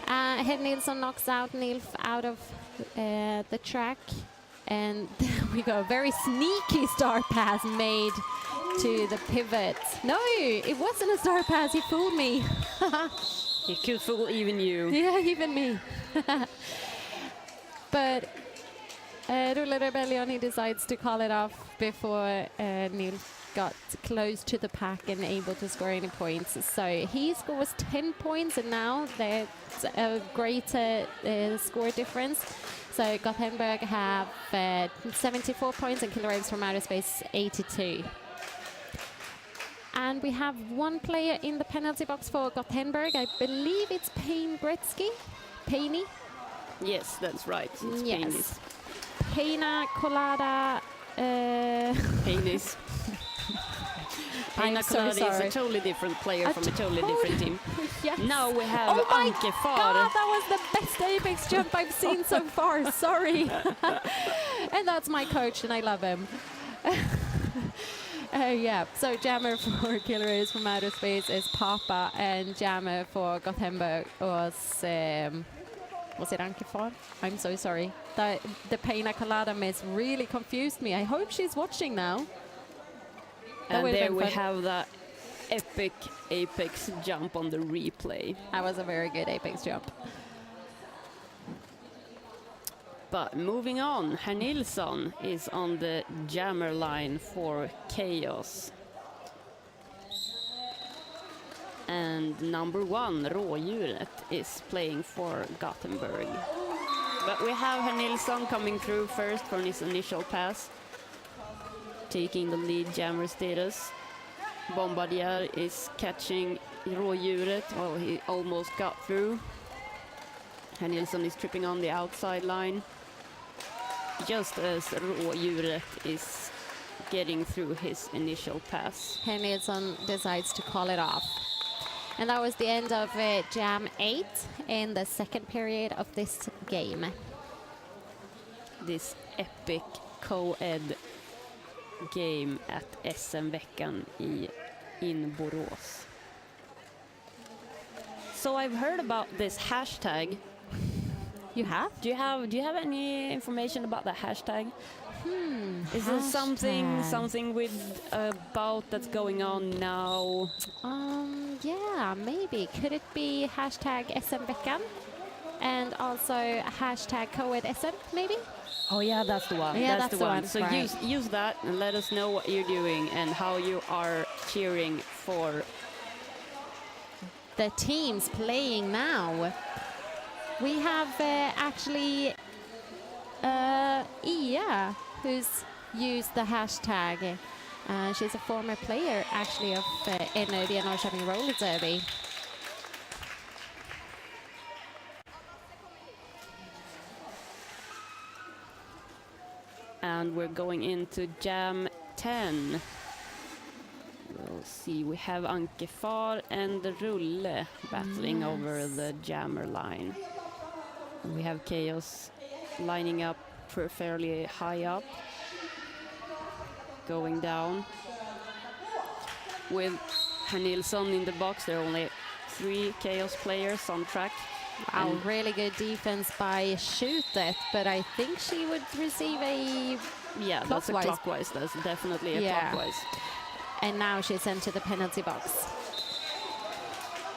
Speaker 1: Head Nilsson knocks out Nilf out of the track, and there we go. Very sneaky star pass made to the pivot. No, it wasn't a star pass. He fooled me.
Speaker 2: He could fool even you.
Speaker 1: Yeah, even me. But Roller Rebellion, he decides to call it off before Nilf got close to the pack and able to score any points. So he scores 10 points, and now that's a greater score difference. So GotHenburg have 74 points and Killer Apes from Outer Space 82. And we have one player in the penalty box for GotHenburg. I believe it's Payne Gretzky. Payne?
Speaker 2: Yes, that's right. It's
Speaker 1: Yes. Pena Colada.
Speaker 2: Penis. Pena Colada is a totally different player from a totally different team.
Speaker 1: Yes.
Speaker 2: Now we have
Speaker 1: Oh my
Speaker 2: Anke Far.
Speaker 1: God, that was the best Apex jump I've seen so far. Sorry. And that's my coach, and I love him. Yeah, so jammer for Killer Apes from Outer Space is Papa, and jammer for GotHenburg was it Anke Far? I'm so sorry. The Pena Colada miss really confused me. I hope she's watching now.
Speaker 2: And there we have that epic Apex jump on the replay.
Speaker 1: That was a very good Apex jump.
Speaker 2: But moving on, Herr Nilsson is on the jammer line for KAOS. And number 1, Rådjuret, is playing for GotHenburg. But we have Herr Nilsson coming through first for his initial pass, taking the lead jammer status. Bombardier is catching Rådjuret. Oh, he almost got through. Herr Nilsson is tripping on the outside line, just as Rådjuret is getting through his initial pass.
Speaker 1: Herr Nilsson decides to call it off. And that was the end of Jam 8 in the second period of this game.
Speaker 2: This epic co-ed game at SM-veckan in Borås. So I've heard about this hashtag.
Speaker 1: You have?
Speaker 2: Do you have any information about the hashtag? Is there
Speaker 1: Hashtag.
Speaker 2: something with about that's going on now?
Speaker 1: Yeah, maybe. Could it be hashtag SM-veckan? and also hashtag COED SN, maybe?
Speaker 2: Oh yeah, that's the one.
Speaker 1: Yeah,
Speaker 2: that's the one. So
Speaker 1: right.
Speaker 2: use that and let us know what you're doing and how you are cheering for
Speaker 1: The teams playing now. We have actually Ia, who's used the hashtag. She's a former player, actually, of NÖD and Norrköping Roller Derby.
Speaker 2: And we're going into Jam 10. We'll see, we have Anke Far and Rulle battling over the jammer line. And we have KAOS lining up fairly high up, going down. With Nilsson in the box, there are only 3 KAOS players on track.
Speaker 1: Wow, really good defense by Shoot It, but I think she would receive a
Speaker 2: Yeah, that's a clockwise. That's definitely a clockwise.
Speaker 1: And now she's sent to the penalty box.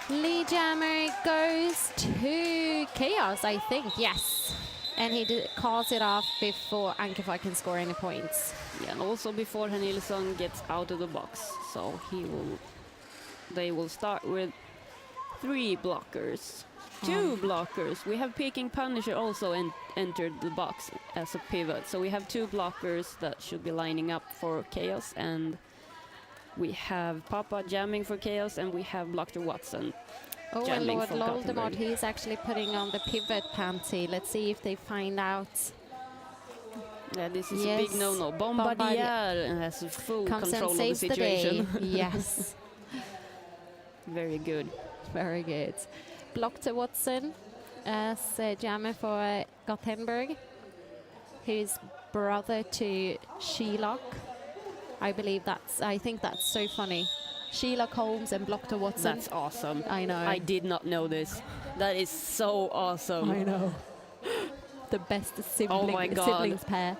Speaker 1: Lee Jammer goes to KAOS, I think, yes. And he calls it off before Ankefar can score any points.
Speaker 2: Yeah, and also before Nilsson gets out of the box. So they will start with 3 blockers. 2 blockers. We have Peking Punisher also entered the box as a pivot. So we have 2 blockers that should be lining up for KAOS, and we have Papa jamming for KAOS, and we have Blocker Watson.
Speaker 1: Oh, and Lord Loldemort, he's actually putting on the pivot panty. Let's see if they find out.
Speaker 2: Yeah, this is a big no-no. Bombardier has full
Speaker 1: comes
Speaker 2: control
Speaker 1: and
Speaker 2: of the
Speaker 1: saves
Speaker 2: situation.
Speaker 1: The day. Yes.
Speaker 2: Very good.
Speaker 1: Very good. Blocker Watson as jammer for GotHenburg, who's brother to Shelock. I think that's so funny. Shelock Holmes and Blocker Watson.
Speaker 2: That's awesome.
Speaker 1: I know.
Speaker 2: I did not know this. That is so awesome.
Speaker 1: I know. The best siblings pair.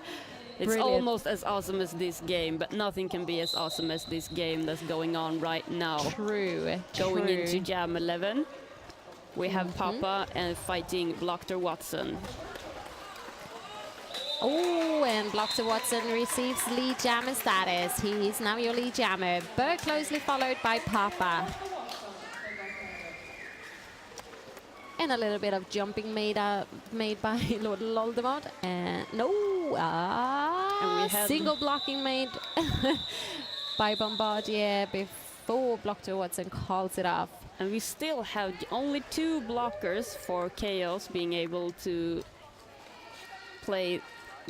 Speaker 2: It's
Speaker 1: Brilliant.
Speaker 2: almost as awesome as this game, but nothing can be as awesome as this game that's going on right now.
Speaker 1: True.
Speaker 2: Going into Jam 11, we have Papa and fighting Blocker Watson.
Speaker 1: Oh, and Blocker Watson receives lead jammer status. He's now your lead jammer, but closely followed by Papa. And a little bit of jumping made by Lord Loldemort. And single blocking made by Bombardier before Blocker Watson calls it off.
Speaker 2: And we still have only 2 blockers for KAOS being able to play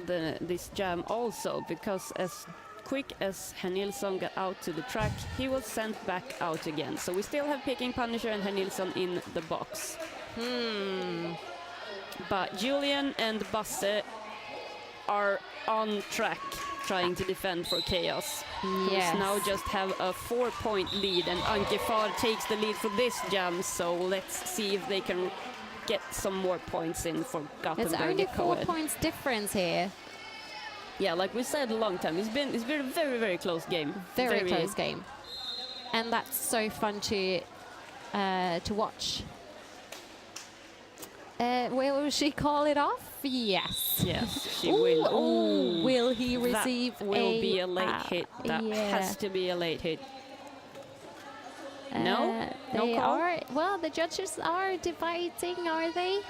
Speaker 2: this jam also, because as quick as Nilsson got out to the track, he was sent back out again. So we still have Peking Punisher and Nilsson in the box. But Julian and Basse are on track trying to defend for KAOS.
Speaker 1: Yes.
Speaker 2: Who's now just have a 4-point lead, and Ankefar takes the lead for this jam, so let's see if they can get some more points in for GotHenburg.
Speaker 1: It's only 4 points difference here.
Speaker 2: Yeah, like we said a long time, it's been a very, very close game.
Speaker 1: Very close game. And that's so fun to watch. Will she call it off? Yes.
Speaker 2: Yes, she will.
Speaker 1: Oh, will he receive
Speaker 2: that will be a late hit. That has to be a late hit. No?
Speaker 1: They
Speaker 2: no call?
Speaker 1: are. Well, the judges are dividing, are they?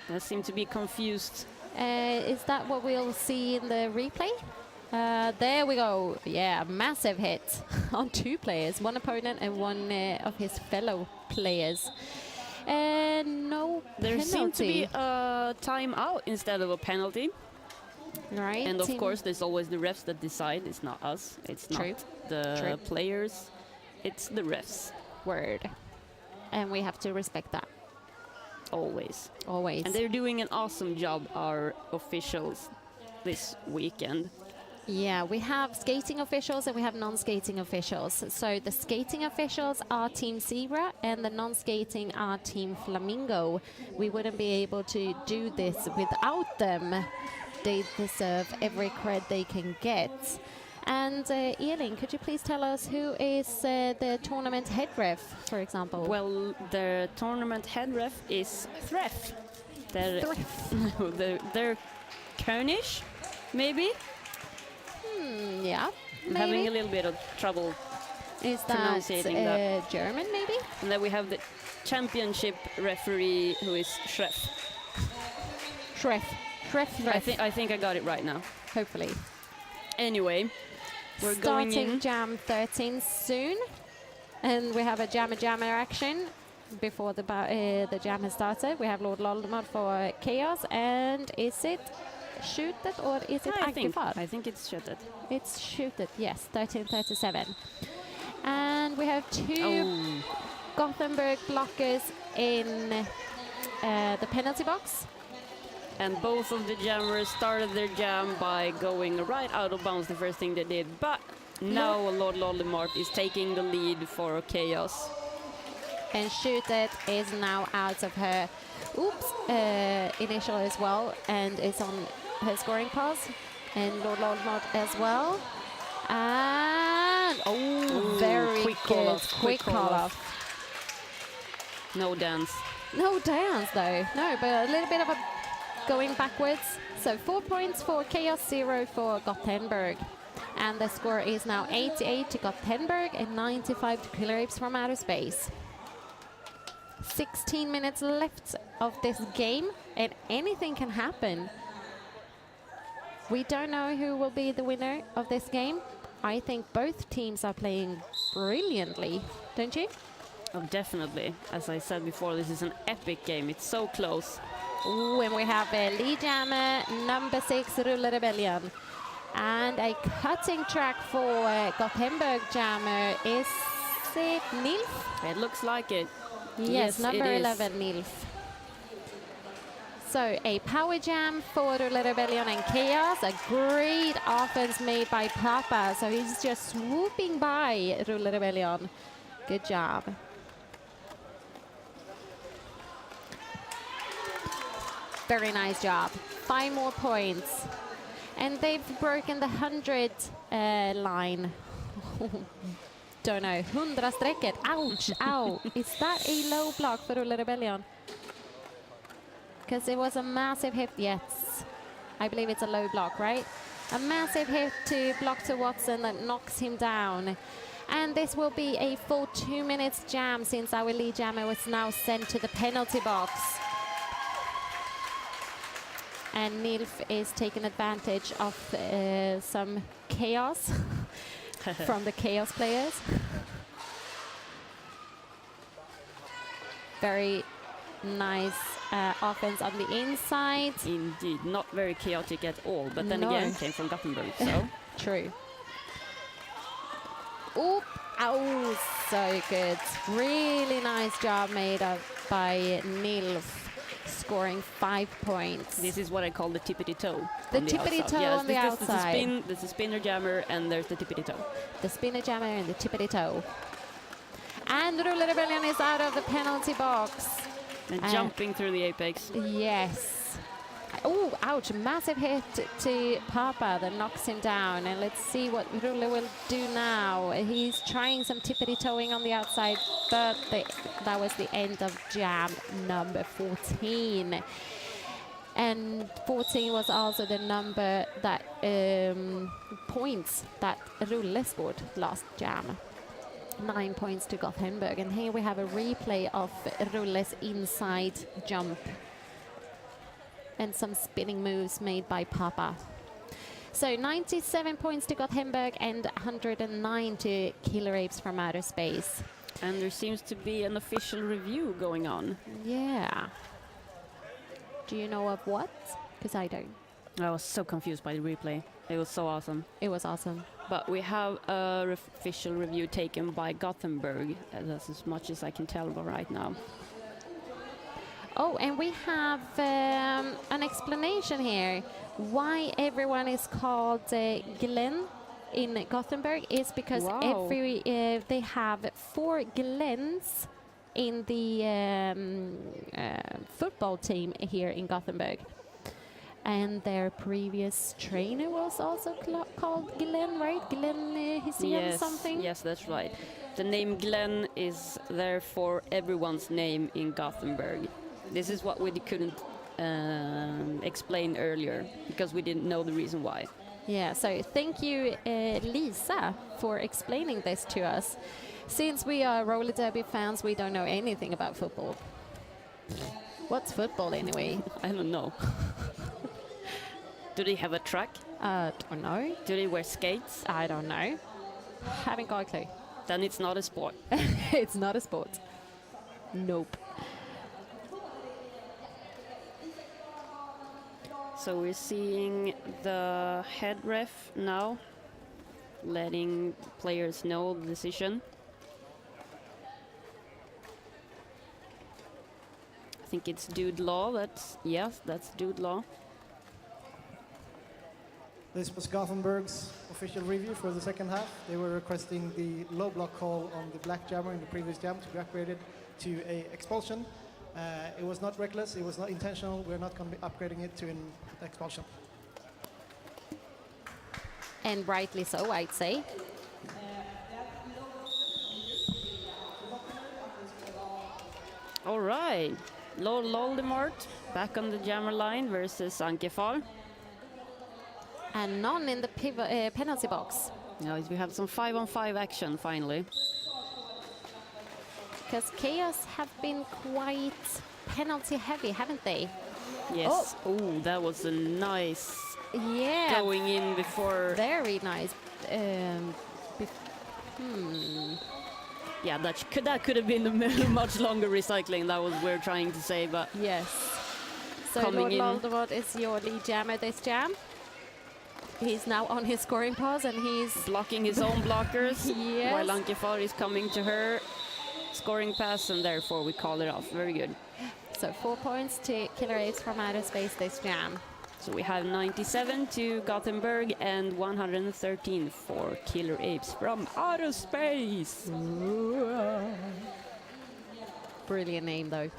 Speaker 2: They seem to be confused.
Speaker 1: Is that what we'll see in the replay? There we go. Yeah, massive hit on 2 players, one opponent and one of his fellow players. No
Speaker 2: there
Speaker 1: penalty.
Speaker 2: seemed to be a timeout instead of a penalty.
Speaker 1: Right.
Speaker 2: And of course, there's always the refs that decide. It's not us. It's not the players. It's the refs.
Speaker 1: Word. And we have to respect that.
Speaker 2: Always.
Speaker 1: Always.
Speaker 2: And they're doing an awesome job, our officials, this weekend.
Speaker 1: Yeah, we have skating officials and we have non-skating officials. So the skating officials are Team Zebra and the non-skating are Team Flamingo. We wouldn't be able to do this without them. They deserve every cred they can get. And Elin, could you please tell us who is the tournament head ref, for example?
Speaker 2: Well, the tournament head ref is Thref. They're, no, they're Kernish, maybe?
Speaker 1: Yeah,
Speaker 2: I'm having a little bit of trouble
Speaker 1: Is that
Speaker 2: pronunciating that.
Speaker 1: German, maybe?
Speaker 2: And then we have the championship referee, who is Schreff.
Speaker 1: Schreff.
Speaker 2: I think I got it right now.
Speaker 1: Hopefully.
Speaker 2: Anyway, we're going
Speaker 1: Starting
Speaker 2: in.
Speaker 1: Jam 13 soon. And we have a jammer action before the jam has started. We have Lord Loldemar for KAOS. And is it shooted or is it Ankefar?
Speaker 2: I think it's shooted.
Speaker 1: It's shooted, yes, 13:37. And we have two Gothenburg blockers in the penalty box.
Speaker 2: And both of the jammers started their jam by going right out of bounds the first thing they did. But now Lord Loldemort is taking the lead for KAOS.
Speaker 1: And Shooted is now out of her initial as well, and is on her scoring pass. And Lord Loldemort as well. And very
Speaker 2: quick
Speaker 1: good.
Speaker 2: call off,
Speaker 1: Quick call off.
Speaker 2: No dance.
Speaker 1: No dance though. No, but a little bit of a going backwards. So 4 points for KAOS, 0 for GotHenburg. And the score is now 88 to GotHenburg and 95 to Killer Apes from Outer Space. 16 minutes left of this game and anything can happen. We don't know who will be the winner of this game. I think both teams are playing brilliantly, don't you?
Speaker 2: Oh, definitely. As I said before, this is an epic game. It's so close.
Speaker 1: Ooh, and we have Lee Jammer, number 6, Rulle Rebellion. And a cutting track for GotHenburg Jammer. Is it Nilf?
Speaker 2: It looks like it.
Speaker 1: Yes, number
Speaker 2: it is.
Speaker 1: 11, Nilf. So a power jam for Rulle Rebellion and KAOS. A great offense made by Papa. So he's just swooping by Rulle Rebellion. Good job. Very nice job. 5 more points. And they've broken the 100 line. Don't know. 100-strecket. Ouch. Ow. Is that a low block for Rulle Rebellion? Because it was a massive hit. Yes. I believe it's a low block, right? A massive hit to block to Watson that knocks him down. And this will be a full 2 minutes jam since our lead jammer was now sent to the penalty box. And Nilf is taking advantage of some chaos from the KAOS players. Very nice offense on the inside.
Speaker 2: Indeed, not very chaotic at all, but then
Speaker 1: No.
Speaker 2: again, came from Gothenburg, so.
Speaker 1: True. Oop! Oh, so good. Really nice job made by Nilf, scoring 5 points.
Speaker 2: This is what I call the tippity toe.
Speaker 1: The
Speaker 2: on
Speaker 1: tippity
Speaker 2: outside.
Speaker 1: toe
Speaker 2: Yes,
Speaker 1: on the outside.
Speaker 2: There's a spinner jammer, and there's the tippity toe.
Speaker 1: The spinner jammer and the tippity toe. And Rulle Rebellion is out of the penalty box.
Speaker 2: And jumping through the apex.
Speaker 1: Yes. Oh, ouch. Massive hit to Papa that knocks him down. And let's see what Rulle will do now. He's trying some tippity-toeing on the outside, but that was the end of jam number 14. And 14 was also the number that points that Rulle scored last jam. 9 points to GotHenburg. And here we have a replay of Rulle's inside jump. And some spinning moves made by Papa. So 97 points to GotHenburg and 109 to Killer Apes from Outer Space.
Speaker 2: And there seems to be an official review going on.
Speaker 1: Yeah. Do you know of what? Because I don't.
Speaker 2: I was so confused by the replay. It was so awesome.
Speaker 1: It was awesome.
Speaker 2: But we have a official review taken by Gothenburg. That's as much as I can tell right now.
Speaker 1: Oh, and we have an explanation here. Why everyone is called Glenn in Gothenburg is because they have 4 Glens in the football team here in Gothenburg. And their previous trainer was also called Glenn, right? Glenn Hussein something?
Speaker 2: Yes, that's right. The name Glenn is therefore everyone's name in Gothenburg. This is what we couldn't explained earlier because we didn't know the reason why.
Speaker 1: Yeah, so thank you, Lisa, for explaining this to us. Since we are roller derby fans, we don't know anything about football. What's football anyway?
Speaker 2: I don't know. Do they have a track?
Speaker 1: Don't know.
Speaker 2: Do they wear skates?
Speaker 1: I don't know. Haven't got a clue.
Speaker 2: Then it's not a sport.
Speaker 1: It's not a sport. Nope.
Speaker 2: So we're seeing the head ref now, letting players know the decision. I think it's Dude Law. That's Dude Law.
Speaker 3: This was GotHenburg's official review for the second half. They were requesting the low block call on the black jammer in the previous jam to be upgraded to a expulsion. It was not reckless, it was not intentional. We're not going to be upgrading it to an expulsion.
Speaker 1: And rightly so, I'd say.
Speaker 2: All right, Lord Loldemort back on the jammer line versus Ankefar.
Speaker 1: And none in the penalty box.
Speaker 2: Now we have some 5-on-5 action finally.
Speaker 1: Because KAOS have been quite penalty heavy, haven't they?
Speaker 2: Yes. Oh, that was a nice
Speaker 1: Yeah.
Speaker 2: going in before.
Speaker 1: Very nice.
Speaker 2: Yeah, that could have been a much longer recycling. That was we're trying to say, but
Speaker 1: Yes. So
Speaker 2: Coming
Speaker 1: Lord
Speaker 2: in.
Speaker 1: Loldemort is your lead jammer this jam. He's now on his scoring pause and he's
Speaker 2: blocking his own blockers
Speaker 1: Yes.
Speaker 2: while Ankefar is coming to her. Scoring pass, and therefore we call it off. Very good.
Speaker 1: so 4 points to Killer Apes from Outer Space this jam.
Speaker 2: So we have 97 to GotHenburg and 113 for Killer Apes from Outer Space.
Speaker 1: Brilliant name though.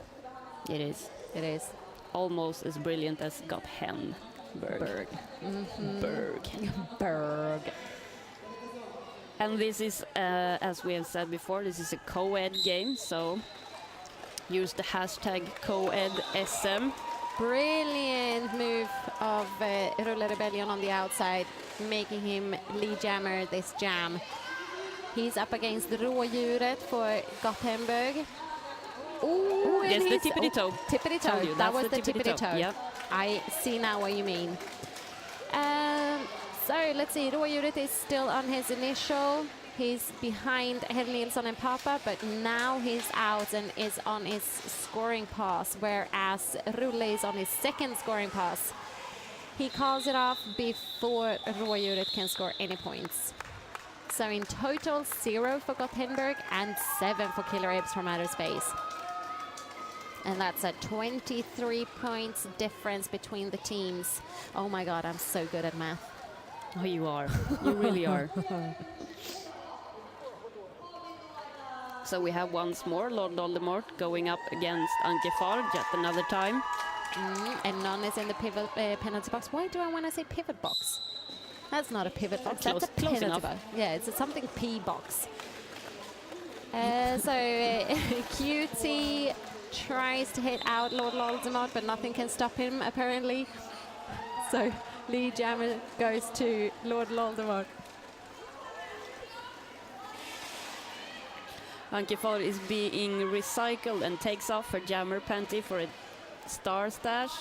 Speaker 2: It is
Speaker 1: It is.
Speaker 2: almost as brilliant as GotHenburg.
Speaker 1: Berg.
Speaker 2: And this is, as we have said before, this is a co-ed game, so use the hashtag COEDSM.
Speaker 1: Brilliant move of Rulle Rebellion on the outside, making him lead jammer this jam. He's up against Rådjuret for GotHenburg. Ooh, and
Speaker 2: Yes, the
Speaker 1: he's-
Speaker 2: tippity-toe.
Speaker 1: Tippity-toe.
Speaker 2: Tell you,
Speaker 1: That
Speaker 2: that's
Speaker 1: was the tippity-toe.
Speaker 2: Yep.
Speaker 1: I see now what you mean. So let's see, Rådjuret is still on his initial. He's behind Hel Nilsson and Papa, but now he's out and is on his scoring pass, whereas Rulle is on his second scoring pass. He calls it off before Rådjuret can score any points. So in total, 0 for GotHenburg and 7 for Killer Apes from Outer Space. And that's a 23 points difference between the teams. Oh my God, I'm so good at math.
Speaker 2: Oh, you are. You really are. So we have once more Lord Loldemort going up against Ankefar yet another time.
Speaker 1: And none is in the pivot penalty box. Why do I want to say pivot box? That's not a pivot box.
Speaker 2: Close-
Speaker 1: That's a
Speaker 2: close
Speaker 1: penalty
Speaker 2: enough.
Speaker 1: box. Yeah, it's a something P box. QT tries to hit out Lord Loldemort, but nothing can stop him apparently. So lead jammer goes to Lord Loldemort.
Speaker 2: Ankefar is being recycled and takes off her jammer panty for a star stash.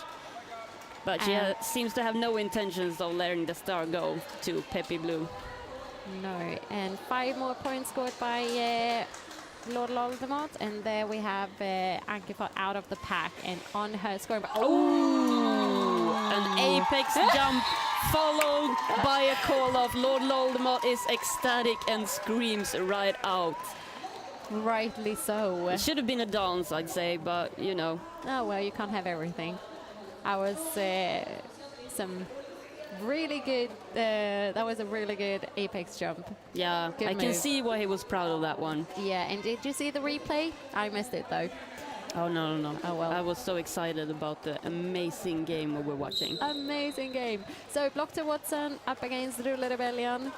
Speaker 2: But she seems to have no intentions of letting the star go to Peppy Blue.
Speaker 1: No, and 5 more points scored by Lord Loldemort, and there we have Ankefar out of the pack and on her scoring.
Speaker 2: Oh! An apex jump followed by a call off. Lord Loldemort is ecstatic and screams right out.
Speaker 1: Rightly so.
Speaker 2: It should have been a dance, I'd say, but you know.
Speaker 1: Oh well, you can't have everything. I was some really good. That was a really good apex jump.
Speaker 2: Yeah,
Speaker 1: Good
Speaker 2: I can
Speaker 1: move.
Speaker 2: see why he was proud of that one.
Speaker 1: Yeah, and did you see the replay? I missed it though.
Speaker 2: Oh, no.
Speaker 1: Oh, well.
Speaker 2: I was so excited about the amazing game we were watching.
Speaker 1: Amazing game. So Blockter Watson up against Rulle Rebellion,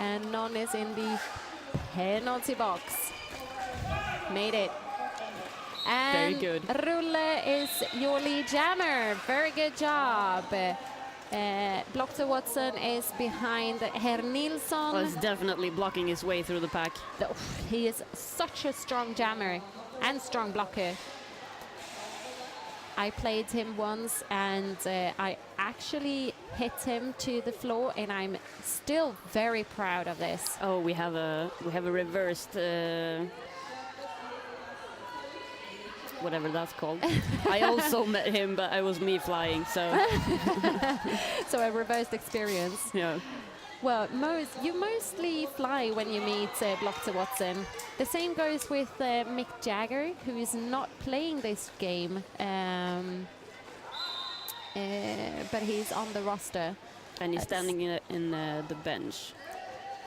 Speaker 1: and none is in the penalty box. Made it. And
Speaker 2: Very good.
Speaker 1: Rulle is your lead jammer. Very good job. Blockter Watson is behind Herr Nilsson.
Speaker 2: Well, he's definitely blocking his way through the pack.
Speaker 1: He is such a strong jammer and strong blocker. I played him once and I actually hit him to the floor, and I'm still very proud of this.
Speaker 2: Oh, we have a reversed whatever that's called. I also met him, but I was me flying, so
Speaker 1: So a reversed experience.
Speaker 2: yeah.
Speaker 1: Well, you mostly fly when you meet Blockter Watson. The same goes with Mick Jagger, who is not playing this game, but he's on the roster.
Speaker 2: And he's standing in the bench,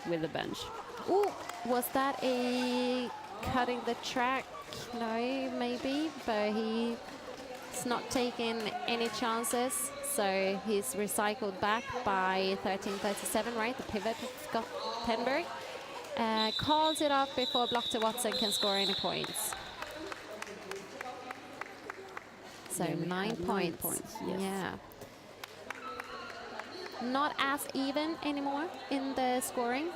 Speaker 2: with the bench.
Speaker 1: Ooh, was that a cutting the track? No, maybe, but he's not taking any chances. So he's recycled back by 13:37, right? The pivot of GotHenburg. Calls it off before Blockter Watson can score any points. So
Speaker 2: Yeah, we
Speaker 1: 9
Speaker 2: have 9
Speaker 1: points.
Speaker 2: points, yes.
Speaker 1: Yeah. Not as even anymore in the scoring.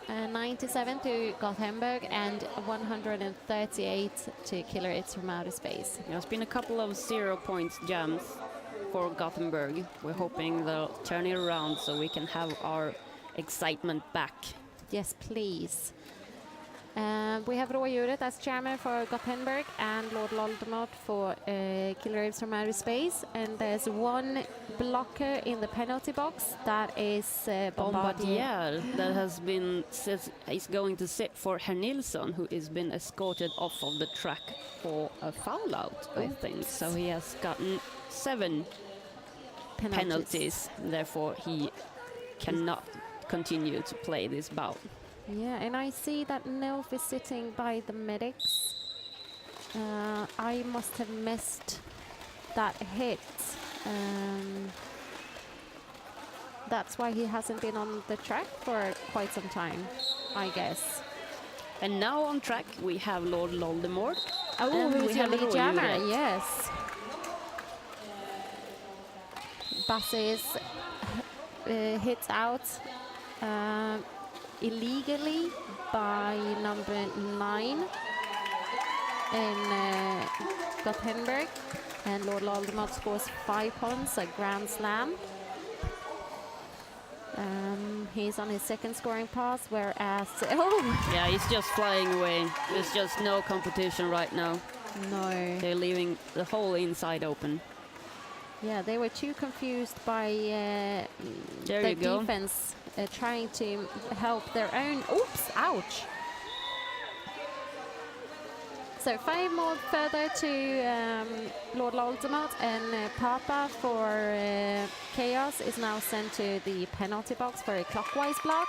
Speaker 1: 97 to GotHenburg and 138 to Killer It's from Outer Space.
Speaker 2: There's been a couple of 0 points jams for GotHenburg. We're hoping they'll turn it around so we can have our excitement back.
Speaker 1: Yes, please. We have Rådjuret as chairman for GotHenburg and Lord Voldemort for Killer Apes from Outer Space. And there's one blocker in the penalty box. That is Bombardier.
Speaker 2: That has been says he's going to sit for Herr Nilsson, who has been escorted off of the track for a foul out, I think. So he has gotten 7 penalties. Therefore, he cannot continue to play this bout.
Speaker 1: Yeah, and I see that Nilf is sitting by the medics. I must have missed that hit. That's why he hasn't been on the track for quite some time, I guess.
Speaker 2: And now on track we have Lord Voldemort.
Speaker 1: Oh,
Speaker 2: and
Speaker 1: who's
Speaker 2: we
Speaker 1: your
Speaker 2: have
Speaker 1: lead jammer?
Speaker 2: Rådjuret.
Speaker 1: Yes. Buses hits out illegally by number 9 in GotHenburg, and Lord Voldemort scores 5 points, a grand slam. He's on his second scoring pass, whereas
Speaker 2: Yeah, he's just flying away. There's just no competition right now.
Speaker 1: no.
Speaker 2: They're leaving the whole inside open.
Speaker 1: Yeah, they were too confused by
Speaker 2: There
Speaker 1: the
Speaker 2: you go.
Speaker 1: defense trying to help their own. Oops, ouch. So 5 more further to Lord Voldemort, and Papa for KAOS is now sent to the penalty box for a clockwise block.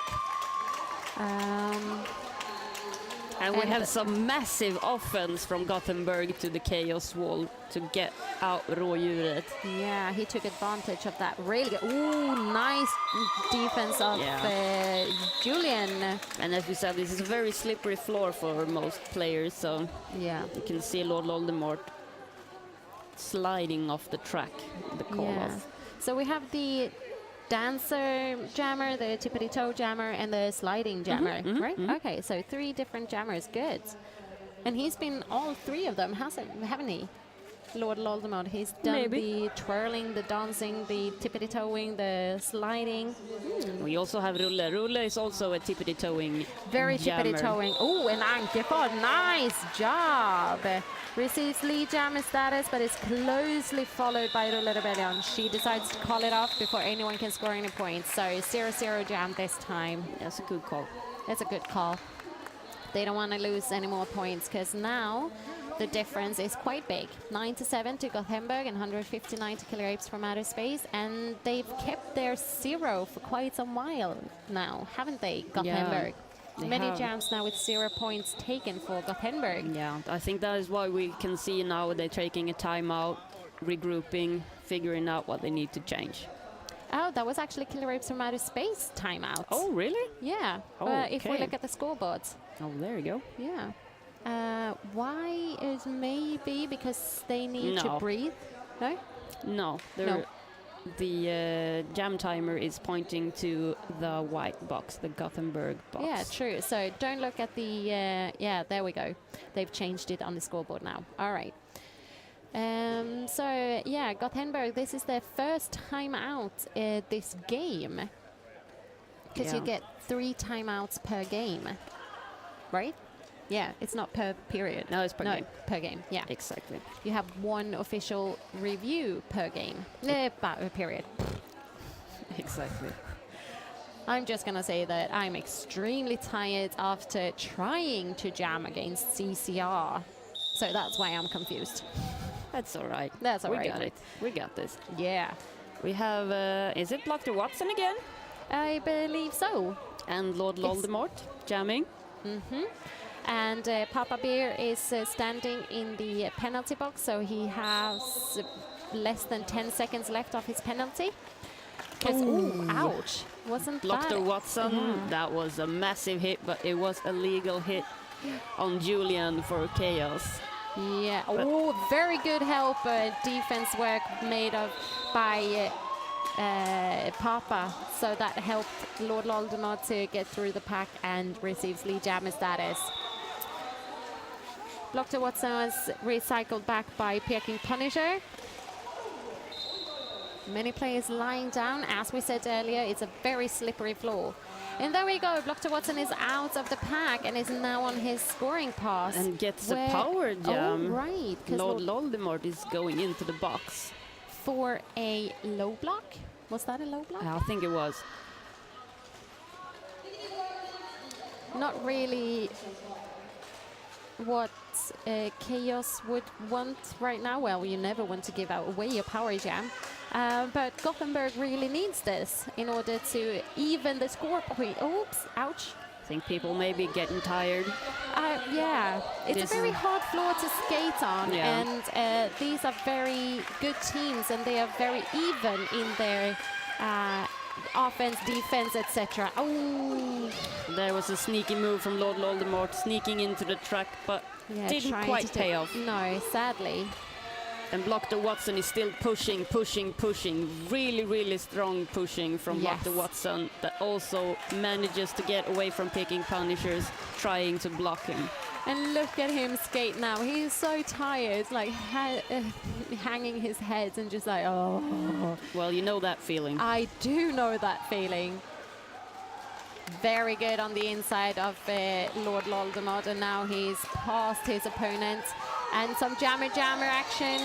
Speaker 2: And we have some massive offense from GotHenburg to the KAOS wall to get out Rådjuret.
Speaker 1: Yeah, he took advantage of that. Really good. Ooh, nice defense of Julian.
Speaker 2: And as we said, this is a very slippery floor for most players, so
Speaker 1: Yeah.
Speaker 2: you can see Lord Voldemort sliding off the track, the call-off.
Speaker 1: So we have the dancer jammer, the tippity-toe jammer, and the sliding jammer, right? Okay, so 3 different jammers. Good. And he's been all 3 of them, haven't he? Lord Voldemort. He's done the twirling, the dancing, the tippity-toeing, the sliding.
Speaker 2: We also have Rulle. Rulle is also a tippity-toeing
Speaker 1: Very
Speaker 2: jammer.
Speaker 1: tippity-toeing. Oh, and Ankeford. Nice job. Receives lead jammer status, but is closely followed by Rulle Rebellion. She decides to call it off before anyone can score any points. So 0-0 jam this time.
Speaker 2: That's a good call.
Speaker 1: That's a good call. They don't want to lose any more points, because now the difference is quite big. 97 to GotHenburg and 159 to Killer Apes from Outer Space. And they've kept their 0 for quite some while now, haven't they, GotHenburg?
Speaker 2: They
Speaker 1: Many
Speaker 2: have.
Speaker 1: jams now with 0 points taken for GotHenburg.
Speaker 2: Yeah, I think that is why we can see now they're taking a timeout, regrouping, figuring out what they need to change.
Speaker 1: Oh, that was actually Killer Apes from Outer Space timeout.
Speaker 2: Oh, really?
Speaker 1: Yeah,
Speaker 2: Oh,
Speaker 1: if we
Speaker 2: okay.
Speaker 1: look at the scoreboards.
Speaker 2: Oh, there you go.
Speaker 1: Yeah. Why is maybe because they need to
Speaker 2: No.
Speaker 1: breathe? No?
Speaker 2: No,
Speaker 1: No.
Speaker 2: the jam timer is pointing to the white box, the Gothenburg box.
Speaker 1: Yeah, true. So don't look at the, yeah, there we go. They've changed it on the scoreboard now. All right. So, yeah, GotHenburg, this is their first time out this game. Because you
Speaker 2: Yeah.
Speaker 1: get 3 timeouts per game, right? Yeah, it's not per period.
Speaker 2: No, it's per game.
Speaker 1: Per game, yeah.
Speaker 2: Exactly.
Speaker 1: You have 1 official review per game. Period.
Speaker 2: Exactly.
Speaker 1: I'm just going to say that I'm extremely tired after trying to jam against CCR. So that's why I'm confused.
Speaker 2: That's all right.
Speaker 1: That's all
Speaker 2: we
Speaker 1: right.
Speaker 2: got it. We got this.
Speaker 1: Yeah,
Speaker 2: We have, is it Dr. Watson again?
Speaker 1: I believe so.
Speaker 2: And Lord
Speaker 1: Yes.
Speaker 2: Voldemort jamming.
Speaker 1: And Papa Bear is standing in the penalty box, so he has less than 10 seconds left of his penalty. Ooh, ouch. Wasn't
Speaker 2: Dr.
Speaker 1: that...
Speaker 2: Watson,
Speaker 1: Yeah.
Speaker 2: that was a massive hit, but it was a legal hit on Julian for KAOS.
Speaker 1: Yeah. Oh, very good help. Defense work made of by Papa. So that helped Lord Voldemort to get through the pack and receives lead jammer status. Dr. Watson was recycled back by Peking Punisher. Many players lying down. As we said earlier, it's a very slippery floor. And there we go. Dr. Watson is out of the pack and is now on his scoring pass.
Speaker 2: And gets a
Speaker 1: where-
Speaker 2: power jam.
Speaker 1: Oh, right. 'Cause
Speaker 2: Lord Voldemort is going into the box.
Speaker 1: for a low block. Was that a low block?
Speaker 2: I think it was.
Speaker 1: Not really what KAOS would want right now. Well, you never want to give away your power jam. But Gothenburg really needs this in order to even the score point. Oops, ouch.
Speaker 2: I think people may be getting tired.
Speaker 1: Yeah, it's
Speaker 2: This
Speaker 1: a very
Speaker 2: is-
Speaker 1: hard floor to skate on,
Speaker 2: Yeah.
Speaker 1: and these are very good teams, and they are very even in their offense, defense, etc. Oh,
Speaker 2: There was a sneaky move from Lord Voldemort, sneaking into the track, but
Speaker 1: yeah,
Speaker 2: didn't
Speaker 1: trying
Speaker 2: quite
Speaker 1: to
Speaker 2: pay off.
Speaker 1: No, sadly.
Speaker 2: And Dr. Watson is still pushing. Really, really strong pushing from
Speaker 1: Yes.
Speaker 2: Dr. Watson that also manages to get away from picking Punishers, trying to block him.
Speaker 1: And look at him skate now. He's so tired, like hanging his head and just like, oh.
Speaker 2: Well, you know that feeling.
Speaker 1: I do know that feeling. Very good on the inside of Lord Voldemort, and now he's past his opponent. And some jammer action.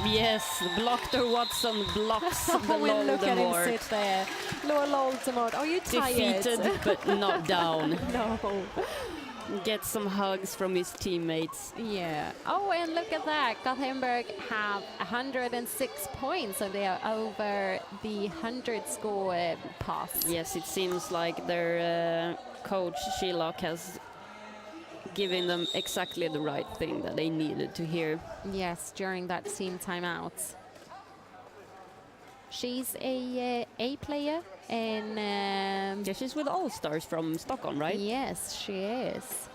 Speaker 2: Yes, Dr. Watson blocks the
Speaker 1: Oh, and look at him
Speaker 2: Voldemort.
Speaker 1: sit there. Lord Voldemort, are you tired?
Speaker 2: Defeated but not down.
Speaker 1: No.
Speaker 2: Gets some hugs from his teammates.
Speaker 1: Yeah. Oh, and look at that. Gothenburg have 106 points, so they are over the 100 score pass.
Speaker 2: Yes, it seems like their coach Shelock has given them exactly the right thing that they needed to hear.
Speaker 1: Yes, during that team timeout. She's a player in...
Speaker 2: Yeah, she's with All Stars from Stockholm, right?
Speaker 1: Yes, she is.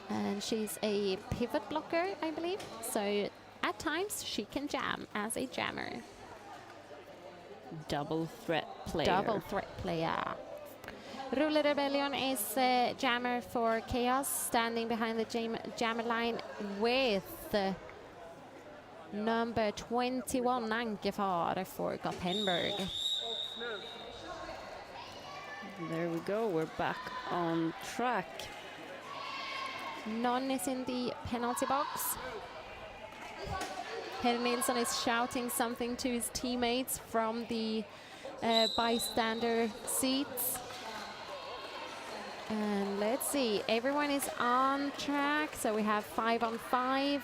Speaker 1: And she's a pivot blocker, I believe. So at times she can jam as a jammer.
Speaker 2: Double threat player.
Speaker 1: Double threat player. Ruler Rebellion is jammer for KAOS, standing behind the jammer line with number 21 Ankefar for Gothenburg.
Speaker 2: There we go, we're back on track.
Speaker 1: None is in the penalty box. Herr Nilsson is shouting something to his teammates from the bystander seats. And let's see, everyone is on track, so we have 5 on 5.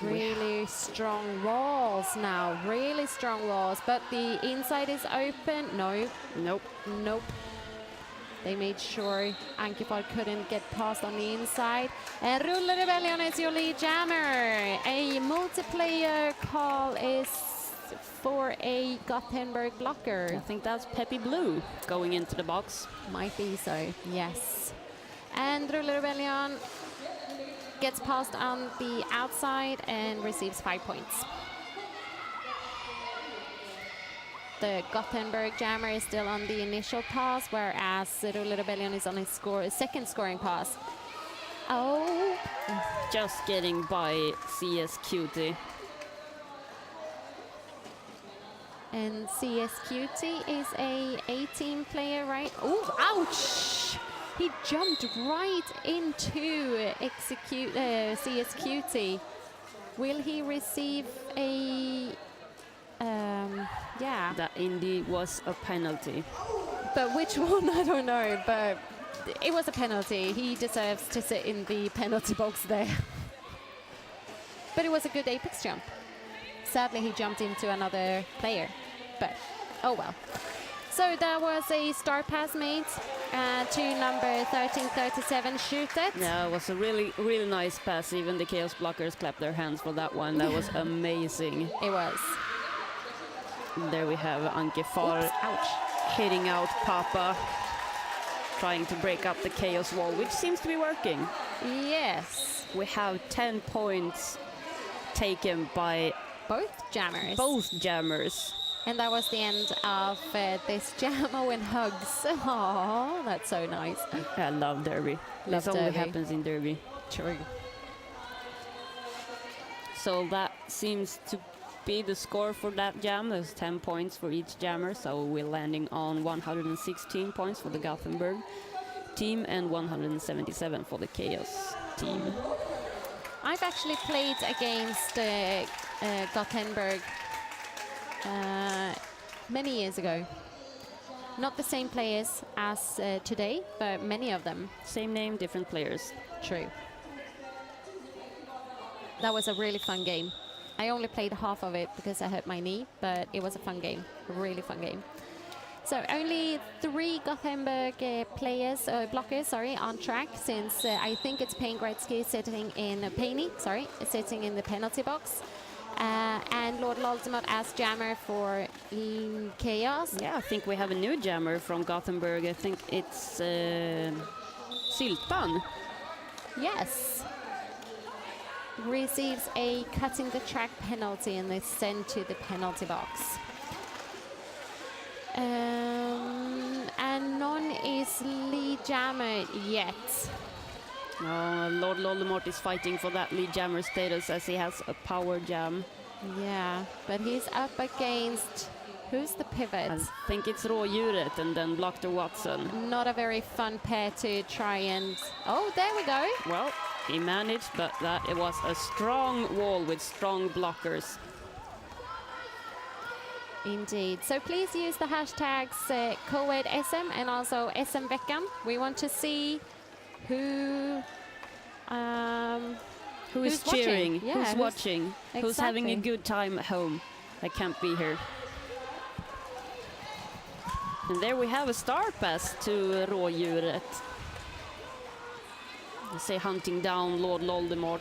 Speaker 1: Really strong walls now, really strong walls, but the inside is open. No,
Speaker 2: Nope.
Speaker 1: nope. They made sure Ankefar couldn't get past on the inside. And Ruller Rebellion is your lead jammer. A multiplayer call is for a Gothenburg blocker.
Speaker 2: I think that's Peppy Blue going into the box.
Speaker 1: Might be so, yes. And Rulle Rebellion gets passed on the outside and receives 5 points. The Gothenburg jammer is still on the initial pass, whereas Rulle Rebellion is on his second scoring pass. Oh!
Speaker 2: Just getting by CSQT.
Speaker 1: And CSQT is a 18 player, right? Oh, ouch! He jumped right into CSQT. Will he receive a... yeah.
Speaker 2: That indeed was a penalty.
Speaker 1: But which one? I don't know, but it was a penalty. He deserves to sit in the penalty box there. But it was a good apex jump. Sadly, he jumped into another player, but oh well. So that was a start pass made to number 1337, Shoot It.
Speaker 2: Yeah, it was a really, really nice pass. Even the KAOS blockers clapped their hands for that one. That was amazing.
Speaker 1: It was.
Speaker 2: There we have Anke Far hitting out Papa, trying to break up the KAOS wall, which seems to be working.
Speaker 1: Yes.
Speaker 2: We have 10 points taken by
Speaker 1: both jammers.
Speaker 2: Both jammers.
Speaker 1: And that was the end of this jam. Oh, and hugs. Oh, that's so nice.
Speaker 2: I love Derby.
Speaker 1: Love
Speaker 2: This only
Speaker 1: Derby.
Speaker 2: happens in Derby.
Speaker 1: True.
Speaker 2: So that seems to be the score for that jam. There's 10 points for each jammer, so we're landing on 116 points for the Gothenburg team and 177 for the KAOS team.
Speaker 1: I've actually played against Gothenburg many years ago. Not the same players as today, but many of them.
Speaker 2: Same name, different players.
Speaker 1: True. That was a really fun game. I only played half of it because I hurt my knee, but it was a fun game, a really fun game. So only 3 Gothenburg players, blockers, sorry, on track, since I think it's Payne Gretzky sitting in sitting in the penalty box. And Lord Voldemort as jammer for KAOS.
Speaker 2: Yeah, I think we have a new jammer from Gothenburg. I think it's Syltan.
Speaker 1: Yes. Receives a cutting the track penalty and is sent to the penalty box. And none is lead jammer yet.
Speaker 2: Lord Voldemort is fighting for that lead jammer status as he has a power jam.
Speaker 1: Yeah, but he's up against... Who's the pivot?
Speaker 2: I think it's Rådjuret and then Dr. Watson.
Speaker 1: Not a very fun pair to try and... Oh, there we go.
Speaker 2: Well, he managed, but it was a strong wall with strong blockers.
Speaker 1: Indeed. So please use the hashtags COED SM and also SM-veckan. We want to see who
Speaker 2: is cheering,
Speaker 1: Yeah,
Speaker 2: who's watching, who's having a good time at home. I can't be here. And there we have a star pass to Rådjuret. They say hunting down Lord Voldemort.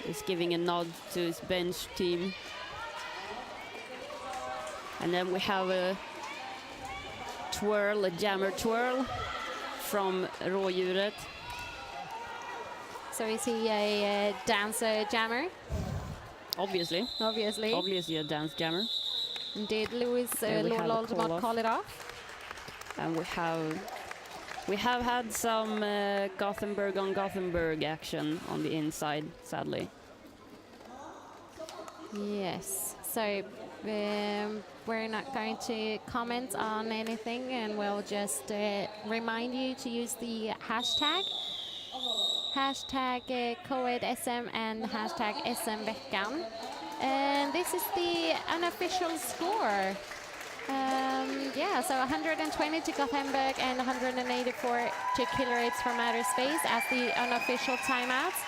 Speaker 2: He's giving a nod to his bench team. And then we have a twirl, a jammer twirl from Rådjuret.
Speaker 1: So is he a dancer jammer?
Speaker 2: Obviously.
Speaker 1: Obviously.
Speaker 2: Obviously a dance jammer.
Speaker 1: Did Lord Voldemort call it off?
Speaker 2: And we have had some Gothenburg on Gothenburg action on the inside, sadly.
Speaker 1: Yes. So we're not going to comment on anything, and we'll just remind you to use the hashtag COEDSM and hashtag SM-veckan. And this is the unofficial score. Yeah, so 120 to Gothenburg and 184 to Killer Apes from Outer Space as the unofficial timeouts.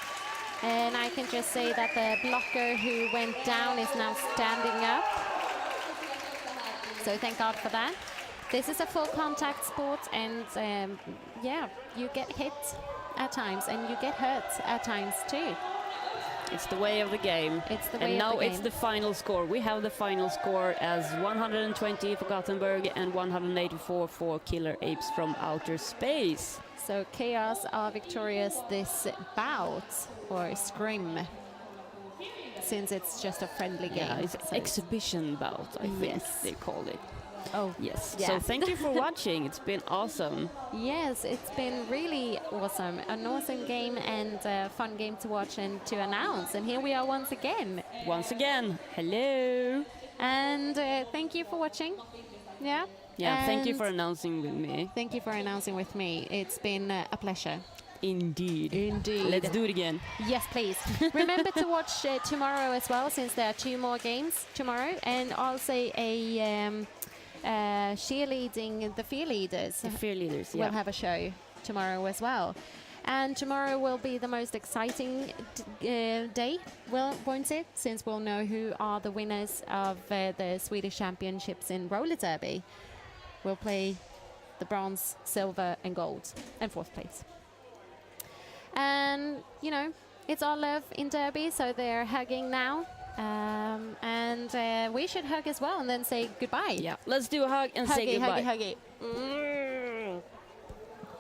Speaker 1: And I can just say that the blocker who went down is now standing up. So thank God for that. This is a full contact sport, and yeah, you get hit at times and you get hurt at times too.
Speaker 2: It's the way of the game.
Speaker 1: It's the
Speaker 2: And
Speaker 1: way
Speaker 2: now
Speaker 1: of the
Speaker 2: it's
Speaker 1: game.
Speaker 2: the final score. We have the final score as 120 for GotHenburg and 184 for Killer Apes from Outer Space.
Speaker 1: So KAOS are victorious this bout, or scrim, since it's just a friendly game.
Speaker 2: Yeah, it's
Speaker 1: so
Speaker 2: exhibition bout, I think
Speaker 1: Yes.
Speaker 2: they called it.
Speaker 1: Oh,
Speaker 2: Yes.
Speaker 1: yes.
Speaker 2: So thank you for watching. It's been awesome.
Speaker 1: yes, it's been really awesome. An awesome game and a fun game to watch and to announce. And here we are once again.
Speaker 2: Once again, hello.
Speaker 1: And thank you for watching. Yeah.
Speaker 2: Yeah, thank you
Speaker 1: And
Speaker 2: for announcing with me.
Speaker 1: thank you for announcing with me. It's been a pleasure.
Speaker 2: Indeed.
Speaker 1: Indeed.
Speaker 2: Let's do it again.
Speaker 1: Yes, please. Remember to watch tomorrow as well, since there are 2 more games tomorrow, and also a cheerleading the fear leaders.
Speaker 2: The Fear Leaders, yeah.
Speaker 1: We'll have a show tomorrow as well. And tomorrow will be the most exciting day, well, won't it? Since we'll know who are the winners of the Swedish Championships in roller derby. We'll play the bronze, silver, and gold, and 4th place. And, you know, it's all love in derby, so they're hugging now. And we should hug as well and then say goodbye.
Speaker 2: Yeah, let's do a hug and say
Speaker 1: Huggy,
Speaker 2: goodbye.
Speaker 1: huggy, huggy.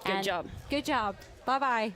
Speaker 2: Good job.
Speaker 1: Good job. Bye-bye.